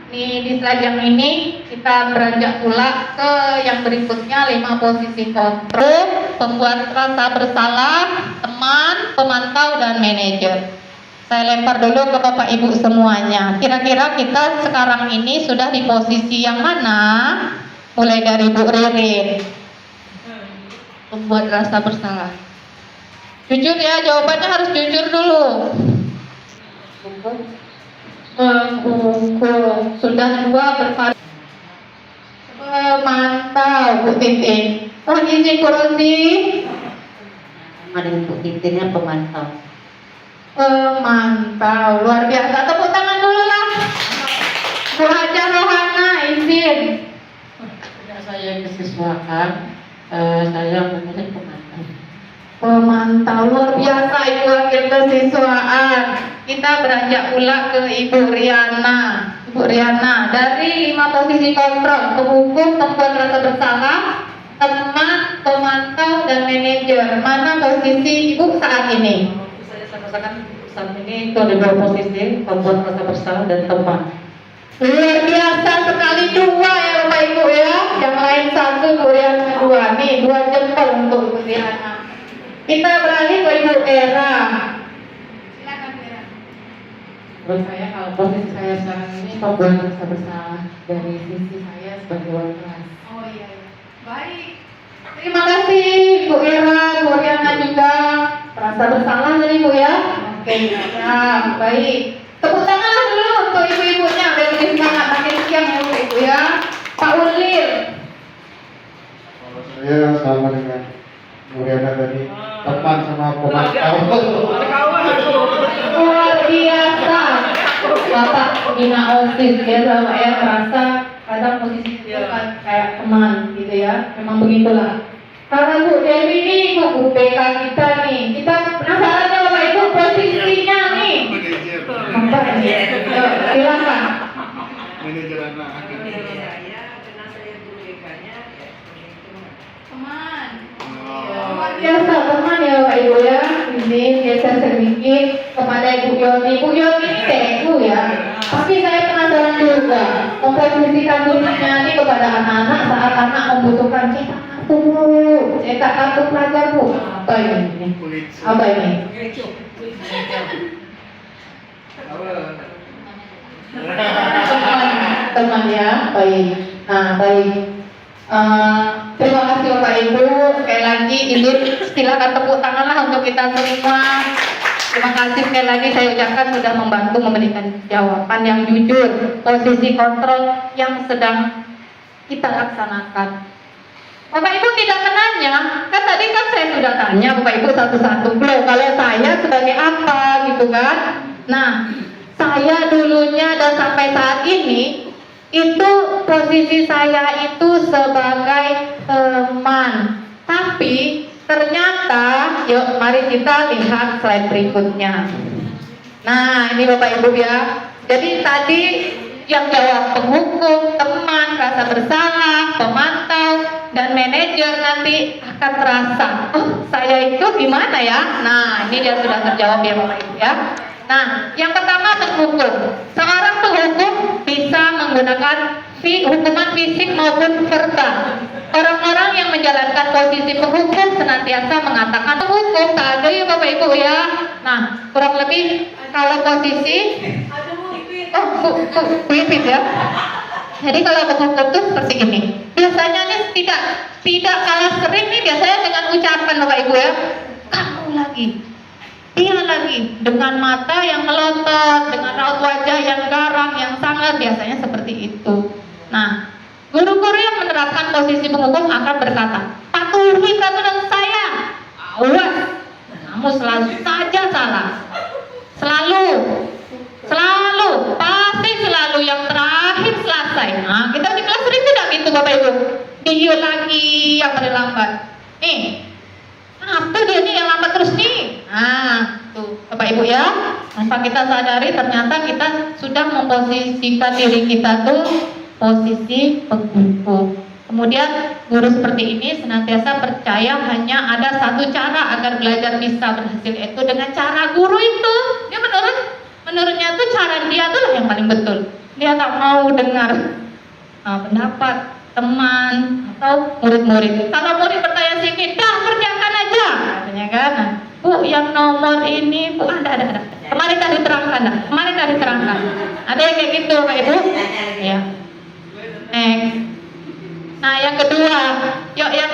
di slide yang ini kita beranjak pula ke yang berikutnya, 5 posisi kontrol, pembuat rasa bersalah, teman, pemantau, dan manajer. Saya lempar dulu ke Bapak Ibu semuanya. Kira-kira kita sekarang ini sudah di posisi yang mana? Mulai dari Bu Ririn. Membuat rasa bersalah. Jujur ya, jawabannya harus jujur dulu. Mengukur. Sudah 2 bervariasi. Pemantau Bu Titin. Oh izin Kurosi. Ada Bu Titinnya pemantau. Pemantau, luar biasa. Tepuk tangan dulu lah. Bu Haja Rohana, izin. Tidak saya kesiswaan, saya memilih pemantau. Pemantau, luar biasa Ibu Wakil Kesiswaan. Kita beranjak pula ke Ibu Riana. Ibu Riana, dari 5 posisi kontrol, penghukum, pembuat rasa bersalah, teman, pemantau, dan manajer, mana posisi Ibu saat ini? Rasakan saat ini itu ada 2 posisi, pembuat rasa bersalah dan teman. Luar biasa sekali, 2 ya Bapak Ibu ya. Yang lain 1, Bu Riana 2. Nih 2 jempol untuk Ibu Riana. Kita beralih ke Ibu Era. Silakan Bu Era. Menurut saya kalau posisi saya sekarang ini pembuat rasa bersalah dari sisi saya sebagai wakil. Oh iya. Baik. Terima kasih Bu Era, Bu Riana juga. Rasa bersalah tadi Bu ya. Oke, ya, baik. Tepuk tangan dulu untuk ibu-ibunya, udah lebih semangat makin siang ya Bu Ibu ya. Pak Ulir. Kalau saya sama dengan Muriana tadi, teman sama pemantau. Luar biasa. Bapak bina OSIS ya sama ya, merasa kadang posisi itu kan kayak teman gitu ya. Memang begitulah. Karena Bu Dewi ini Bu PK kita nih, kita penasaran ya Bapak Ibu posisinya nih. Bapak ini, silakan. Manajer anak. Teman. Biasa teman ya Bapak Ibu ya. Ini geser sedikit kepada Ibu Yoni. Ibu Yoni ini TNU ya. Tapi saya penasaran juga memposisikan dirinya ini kepada anak-anak saat anak membutuhkan cetak kartu Bu, cetak kartu pelajar Bu. Apa ini? Apa ini? Teman ya, baik. Nah, baik. Terima kasih Bapak Ibu. Sekali lagi ini silakan tepuk tanganlah untuk kita semua. Terima kasih sekali lagi saya ucapkan sudah membantu memberikan jawaban yang jujur, posisi kontrol yang sedang kita laksanakan. Bapak Ibu tidak menanya, kan tadi kan saya sudah tanya Bapak Ibu satu-satu. Loh, kalau saya sebagai apa gitu kan? Nah, saya dulunya dan sampai saat ini itu posisi saya itu sebagai teman. Tapi ternyata, yuk mari kita lihat slide berikutnya. Nah, ini Bapak Ibu ya. Jadi tadi yang jawab penghukum, teman, rasa bersalah, pemantau, dan manajer nanti akan terasa, oh saya itu gimana ya? Nah, ini dia sudah terjawab ya Bapak Ibu ya. Nah, yang pertama penghukum. Seorang penghukum bisa menggunakan hukuman fisik maupun verbal. Orang-orang yang menjalankan posisi penghukum senantiasa mengatakan penghukum tak ada ya Bapak Ibu ya. Nah, kurang lebih kalau posisi Lipit ya. Jadi kalau penghukum itu seperti ini. Biasanya nih tidak kalah sering nih biasanya dengan ucapan Bapak Ibu ya. Kamu lagi. Dia lagi dengan mata yang melotot, dengan raut wajah yang garang, yang sangat biasanya seperti itu. Nah, guru-guru yang menerapkan posisi penghukum akan berkata, patuhi peraturan saya. Awas, kamu selalu saja salah. Selalu, pasti selalu yang terakhir selesai. Nah, kita di kelas sering tidak gitu Bapak Ibu. Dia lagi yang paling lambat. Nih. Apa dia nih yang lambat terus nih? Nah, tuh Bapak Ibu ya, tanpa kita sadari ternyata kita sudah memposisikan diri kita tuh posisi penghukum. Kemudian guru seperti ini senantiasa percaya hanya ada satu cara agar belajar bisa berhasil, yaitu dengan cara guru itu. Dia menurutnya tuh cara dia tuh yang paling betul. Dia tak mau dengar pendapat teman atau murid-murid. Kalau murid bertanya sedikit, dah kerjakan aja, katanya kan. Nah, Bu, yang nomor ini, Bu, ada. Kemarin tadi terangkan. Ada yang kayak gitu, Pak Ibu? Ya. Next. Nah, yang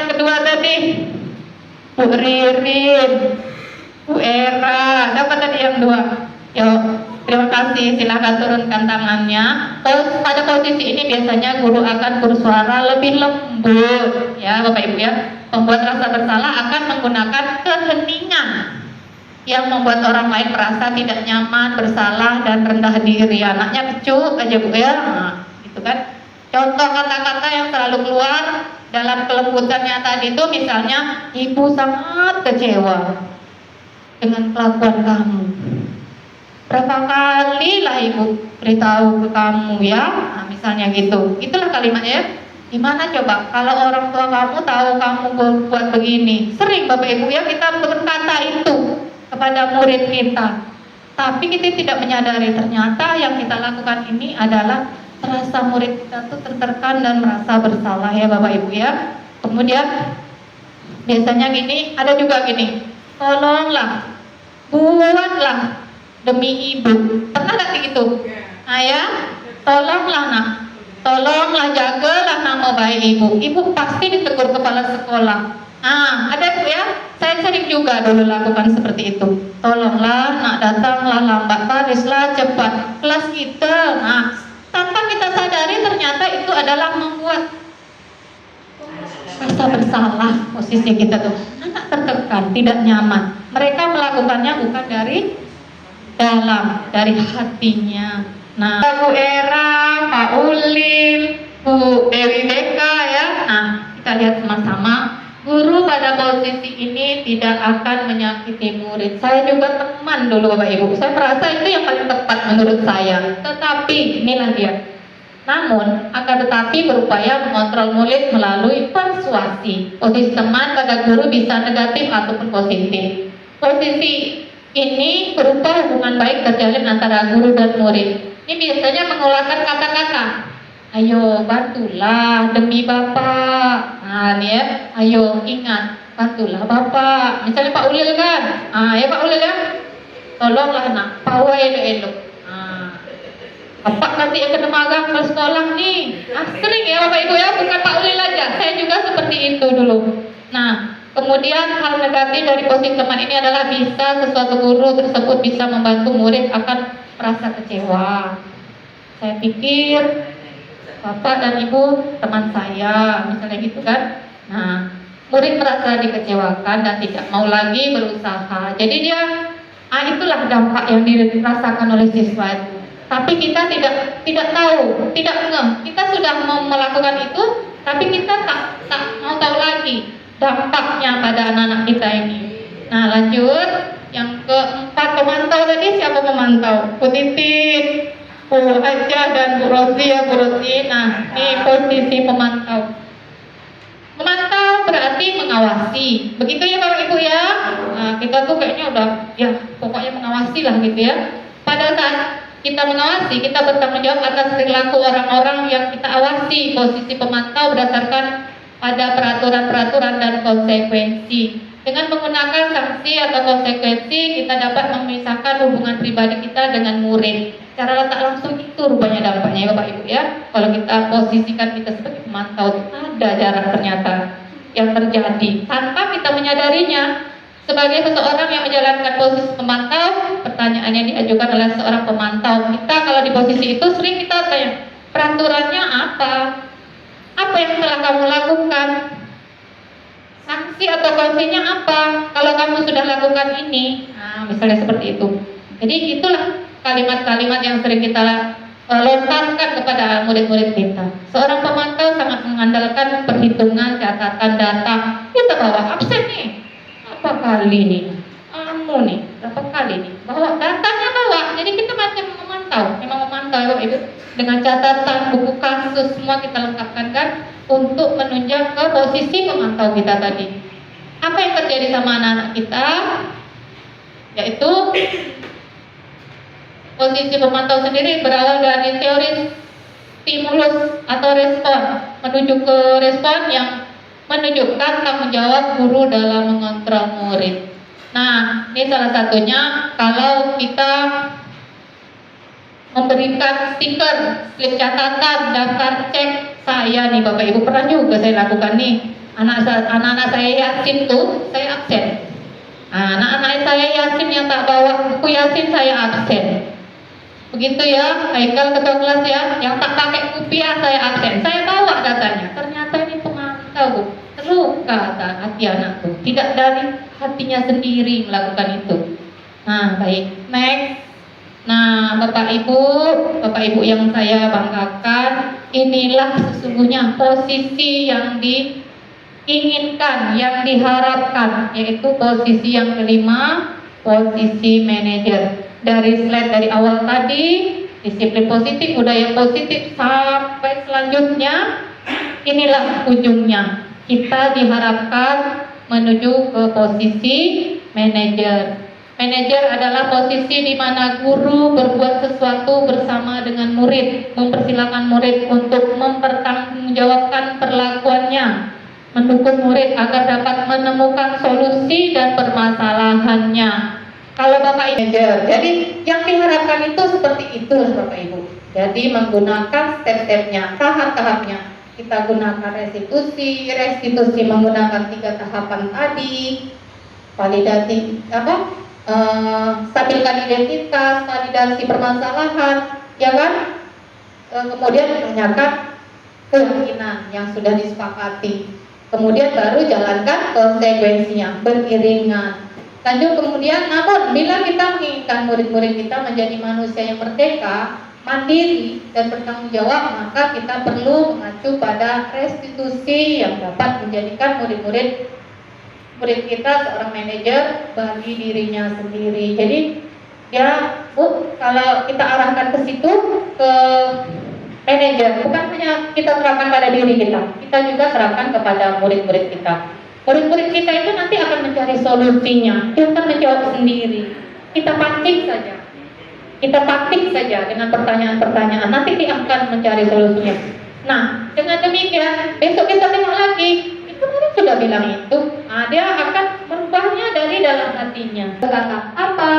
kedua tadi, Bu Ririn, Bu Era, dapat tadi yang dua. Yuk, terima kasih. Silahkan turunkan tangannya. Pada posisi ini biasanya guru akan bersuara lebih lembut, ya Bapak Ibu ya. Pembuat rasa bersalah akan menggunakan keheningan yang membuat orang lain merasa tidak nyaman, bersalah dan rendah diri. Anaknya kecut aja Bu ya. Nah, gitu kan. Contoh kata-kata yang selalu keluar dalam kelembutannya tadi itu misalnya, ibu sangat kecewa dengan kelakuan kamu. Berapa kali lah ibu beritahu ke kamu ya, nah, misalnya gitu. Itulah kalimatnya. Gimana coba kalau orang tua kamu tahu kamu berbuat begini? Sering Bapak Ibu ya kita berkata itu kepada murid kita. Tapi kita tidak menyadari ternyata yang kita lakukan ini adalah terasa murid kita tuh tertekan dan merasa bersalah ya Bapak Ibu ya. Kemudian biasanya gini, ada juga gini. Tolonglah, buatlah demi ibu. Pernah gak kayak gitu? Nah ya, tolonglah jagalah nama baik ibu. Ibu pasti ditegur kepala sekolah. Nah, ada Bu ya, saya sering juga dulu lakukan seperti itu. Tolonglah, nak datanglah lambat, barislah cepat kelas kita. Nah, tanpa kita sadari ternyata itu adalah membuat rasa bersalah posisi kita tuh. Anak tertekan, tidak nyaman. Mereka melakukannya bukan dari dalam, dari hatinya. Nah, Bu Era, Pak Ulil, Bu Dewi Beka ya. Nah, kita lihat sama-sama. Guru pada posisi ini tidak akan menyakiti murid. Saya juga teman dulu Bapak Ibu. Saya merasa itu yang paling tepat menurut saya. Tetapi inilah dia. Namun, akan tetapi berupaya mengontrol murid melalui persuasi. Posisi teman pada guru bisa negatif ataupun positif. Posisi ini berupa hubungan baik terjalin antara guru dan murid. Ini biasanya mengeluarkan kata-kata. Ayo bantulah demi Bapak. Nah, nih ya. Ayo ingat, bantulah Bapak. Misalnya Pak Ulil kan. Ya Pak Ulil ya. Tolonglah nak, pawai elok-elok. Bapak nanti yang kena magang ke sekolah nih. Sering ya Bapak Ibu ya, bukan Pak Ulil aja. Saya juga seperti itu dulu. Nah, kemudian hal negatif dari posisi teman ini adalah bisa sesuatu guru tersebut bisa membantu murid akan merasa kecewa. Saya pikir Bapak dan Ibu teman saya, misalnya gitu kan. Nah, murid merasa dikecewakan dan tidak mau lagi berusaha. Jadi dia, itulah dampak yang dirasakan oleh siswa itu. Tapi kita tidak tahu, tidak ngeh. Kita sudah mau melakukan itu, tapi kita tak mau tahu lagi dampaknya pada anak-anak kita ini. Nah, lanjut yang keempat, pemantau tadi siapa memantau? Bu Titin, Bu Aja dan Bu Rosi ya, Bu Rosi. Nah, ini posisi pemantau. Memantau berarti mengawasi. Begitu ya Bapak Ibu ya. Nah, kita tuh kayaknya udah ya pokoknya mengawasi lah gitu ya. Pada saat kita mengawasi, kita bertanggung jawab atas perilaku orang-orang yang kita awasi. Posisi pemantau berdasarkan pada peraturan-peraturan dan konsekuensi. Dengan menggunakan sanksi atau konsekuensi, kita dapat memisahkan hubungan pribadi kita dengan murid. Secara tak langsung itu rupanya dampaknya ya Bapak Ibu ya. Kalau kita posisikan kita sebagai pemantau, ada jarak ternyata yang terjadi tanpa kita menyadarinya. Sebagai seseorang yang menjalankan posisi pemantau, pertanyaan yang diajukan oleh seorang pemantau, kita kalau di posisi itu sering kita tanya, peraturannya apa? Apa yang telah kamu lakukan? Sanksi atau sanksinya apa? Kalau kamu sudah lakukan ini, nah, misalnya seperti itu. Jadi itulah kalimat-kalimat yang sering kita lontarkan kepada murid-murid kita. Seorang pemantau sangat mengandalkan perhitungan, catatan, data. Kita bawa absen nih. Berapa kali nih? Nih, berapa kali nih? Bawa datanya bawa. Jadi kita macam memantau, memang memantau ya Ibu. Dengan catatan, buku kasus semua kita lengkapkan kan untuk menunjang ke posisi pemantau kita tadi. Apa yang terjadi sama anak-anak kita? Yaitu posisi pemantau sendiri berawal dari teori stimulus atau respon menuju ke respon yang menunjukkan tanggung jawab guru dalam mengontrol murid. Nah, ini salah satunya kalau kita memberikan stiker, slip catatan, daftar cek. Saya nih Bapak Ibu pernah juga saya lakukan nih. Anak-anak saya Yasin tuh saya absen. Anak-anak saya Yasin yang tak bawa buku Yasin saya absen. Begitu ya, Haikal ketua kelas ya, yang tak pakai kopiah saya absen. Saya bawa datanya. Ternyata ini pemantau Bu. Terluka hati anak tuh. Tidak dari hatinya sendiri melakukan itu. Nah, baik. Next. Nah, Bapak Ibu yang saya banggakan, inilah sesungguhnya posisi yang diinginkan, yang diharapkan, yaitu posisi yang kelima, posisi manajer. Dari slide dari awal tadi, disiplin positif, budaya positif, sampai selanjutnya, inilah ujungnya. Kita diharapkan menuju ke posisi manajer. Manajer adalah posisi di mana guru berbuat sesuatu bersama dengan murid, mempersilahkan murid untuk mempertanggungjawabkan perlakuannya, mendukung murid agar dapat menemukan solusi dan permasalahannya. Kalau Bapak Ibu, jadi yang diharapkan itu seperti itulah Bapak Ibu. Jadi menggunakan step-stepnya, tahap-tahapnya. Kita gunakan restitusi menggunakan 3 tahapan tadi, validasi stabilkan identitas, validasi permasalahan, ya kan? Kemudian menanyakan keyakinan yang sudah disepakati. Kemudian baru jalankan konsekuensinya beriringan. Lanjut kemudian, namun bila kita menginginkan murid-murid kita menjadi manusia yang merdeka, mandiri dan bertanggung jawab, maka kita perlu mengacu pada restitusi yang dapat menjadikan murid kita seorang manajer bagi dirinya sendiri. Jadi ya Bu, kalau kita arahkan ke situ, ke manajer bukan hanya kita terapkan pada diri kita juga terapkan kepada murid-murid kita. Murid-murid kita itu nanti akan mencari solusinya, dia akan menjawab sendiri. Kita patik saja dengan pertanyaan-pertanyaan, nanti dia akan mencari solusinya. Nah, dengan demikian, besok kita tengok lagi, itu tadi sudah bilang itu, dia akan merubahnya dari dalam hatinya. Kata apa?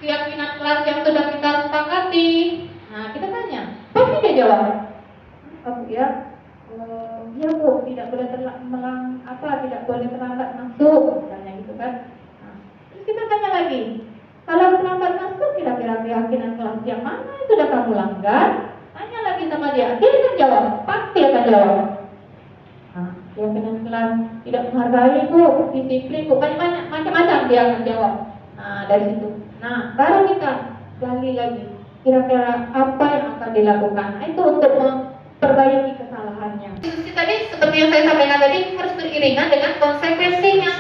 Keyakinan kelas yang sudah kita sepakati. Nah, kita tanya, pasti dia jawab. Oh ya, ya Bu, tidak boleh tidak boleh terlambat masuk, misalnya gitu kan. Nah, terus kita tanya lagi, kalau terlambat masuk, kira-kira keyakinan kelas yang mana yang sudah kamu langgar? Tanya lagi sama dia akan jawab, pasti akan jawab. Nah, keyakinan kelas tidak menghargai Bu, disiplin Bu, banyak macam-macam dia akan jawab. Nah, dari situ. Nah, baru kita gali lagi, kira-kira apa yang akan dilakukan. Nah, itu untuk memperbaiki kesalahannya. Diskusi tadi seperti yang saya sampaikan tadi harus beriringan dengan konsekuensinya.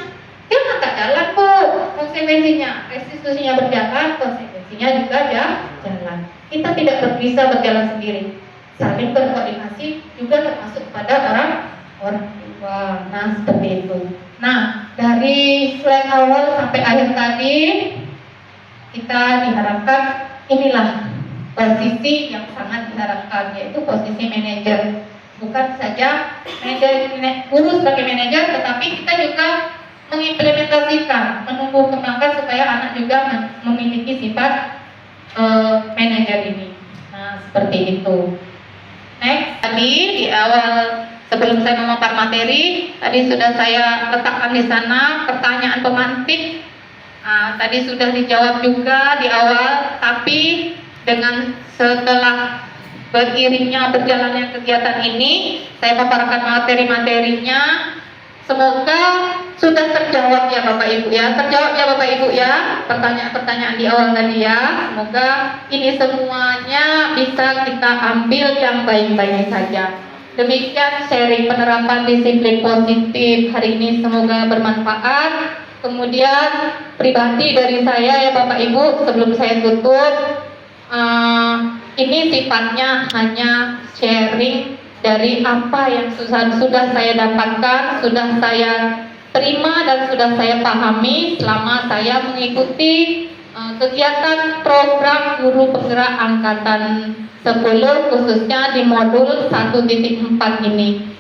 Jangan tak jalan Bu, konsekuensinya. Restitusinya berjalan, konsekuensinya juga jalan. Kita tidak bisa berjalan sendiri. Saling berkoordinasi juga termasuk pada orang tua. Nah, seperti itu. Nah, dari slide awal sampai akhir tadi kita diharapkan inilah posisi yang sangat diharapkan, yaitu posisi manajer. Bukan saja guru sebagai manajer, tetapi kita juga mengimplementasikan, menumbuh kembangkan supaya anak juga memiliki sifat manajer ini. Nah, seperti itu. Next, tadi di awal sebelum saya memaparkan materi, tadi sudah saya letakkan di sana pertanyaan pemantik. Tadi sudah dijawab juga di awal, tapi dengan setelah beriringnya berjalannya kegiatan ini, saya paparkan materi-materinya. Semoga sudah terjawab ya Bapak Ibu ya, pertanyaan-pertanyaan di awal tadi ya. Semoga ini semuanya bisa kita ambil yang baik-baik saja. Demikian sharing penerapan disiplin positif hari ini, semoga bermanfaat. Kemudian pribadi dari saya ya Bapak Ibu, sebelum saya tutup, ini sifatnya hanya sharing dari apa yang sudah saya dapatkan, sudah saya terima dan sudah saya pahami selama saya mengikuti kegiatan program guru penggerak angkatan 10 khususnya di modul 1.4 ini.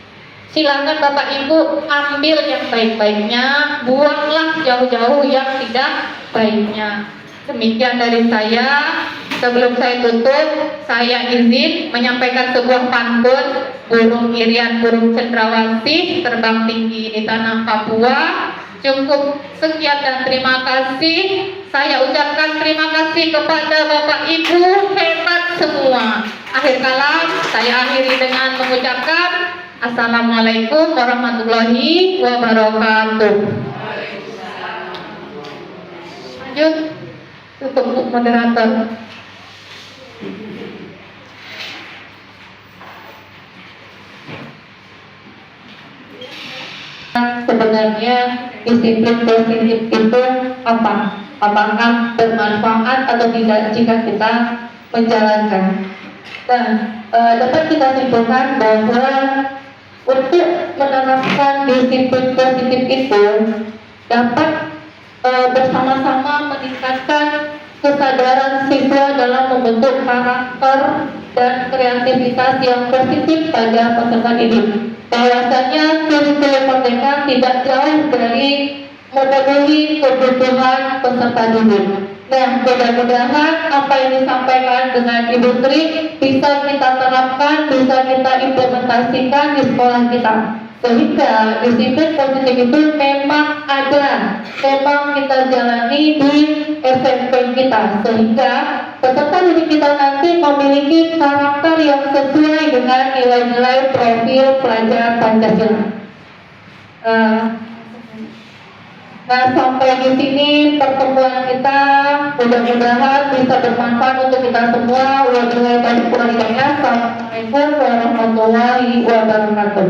Silakan Bapak Ibu ambil yang baik-baiknya, buanglah jauh-jauh yang tidak baiknya. Demikian dari saya. Sebelum saya tutup, saya izin menyampaikan sebuah pantun burung irian burung cendrawasih terbang tinggi di tanah Papua. Cukup sekian dan terima kasih. Saya ucapkan terima kasih kepada Bapak Ibu hebat semua. Akhir kalam saya akhiri dengan mengucapkan Assalamualaikum warahmatullahi wabarakatuh. Lanjut, tutup moderator. Sebenarnya disiplin positif itu apa? Apakah bermanfaat atau tidak jika kita menjalankan? Dan dapat kita simpulkan bahwa untuk menerapkan disiplin positif itu dapat bersama-sama meningkatkan kesadaran siswa dalam membentuk karakter dan kreativitas yang positif pada peserta didik. Bahwasanya kurikulum Merdeka tidak jauh dari memenuhi kebutuhan peserta didik. Nah, mudah-mudahan apa yang disampaikan dengan Ibu Sri bisa kita terapkan, bisa kita implementasikan di sekolah kita. Sehingga disiplin positif itu memang ada, memang kita jalani di SMP kita. Sehingga peserta didik kita nanti memiliki karakter yang sesuai dengan nilai-nilai profil pelajar Pancasila. Nah, sampai di sini pertemuan kita, mudah-mudahan bisa bermanfaat untuk kita semua. Wabillahi taufiq wal hidayah. Assalamualaikum warahmatullahi wabarakatuh.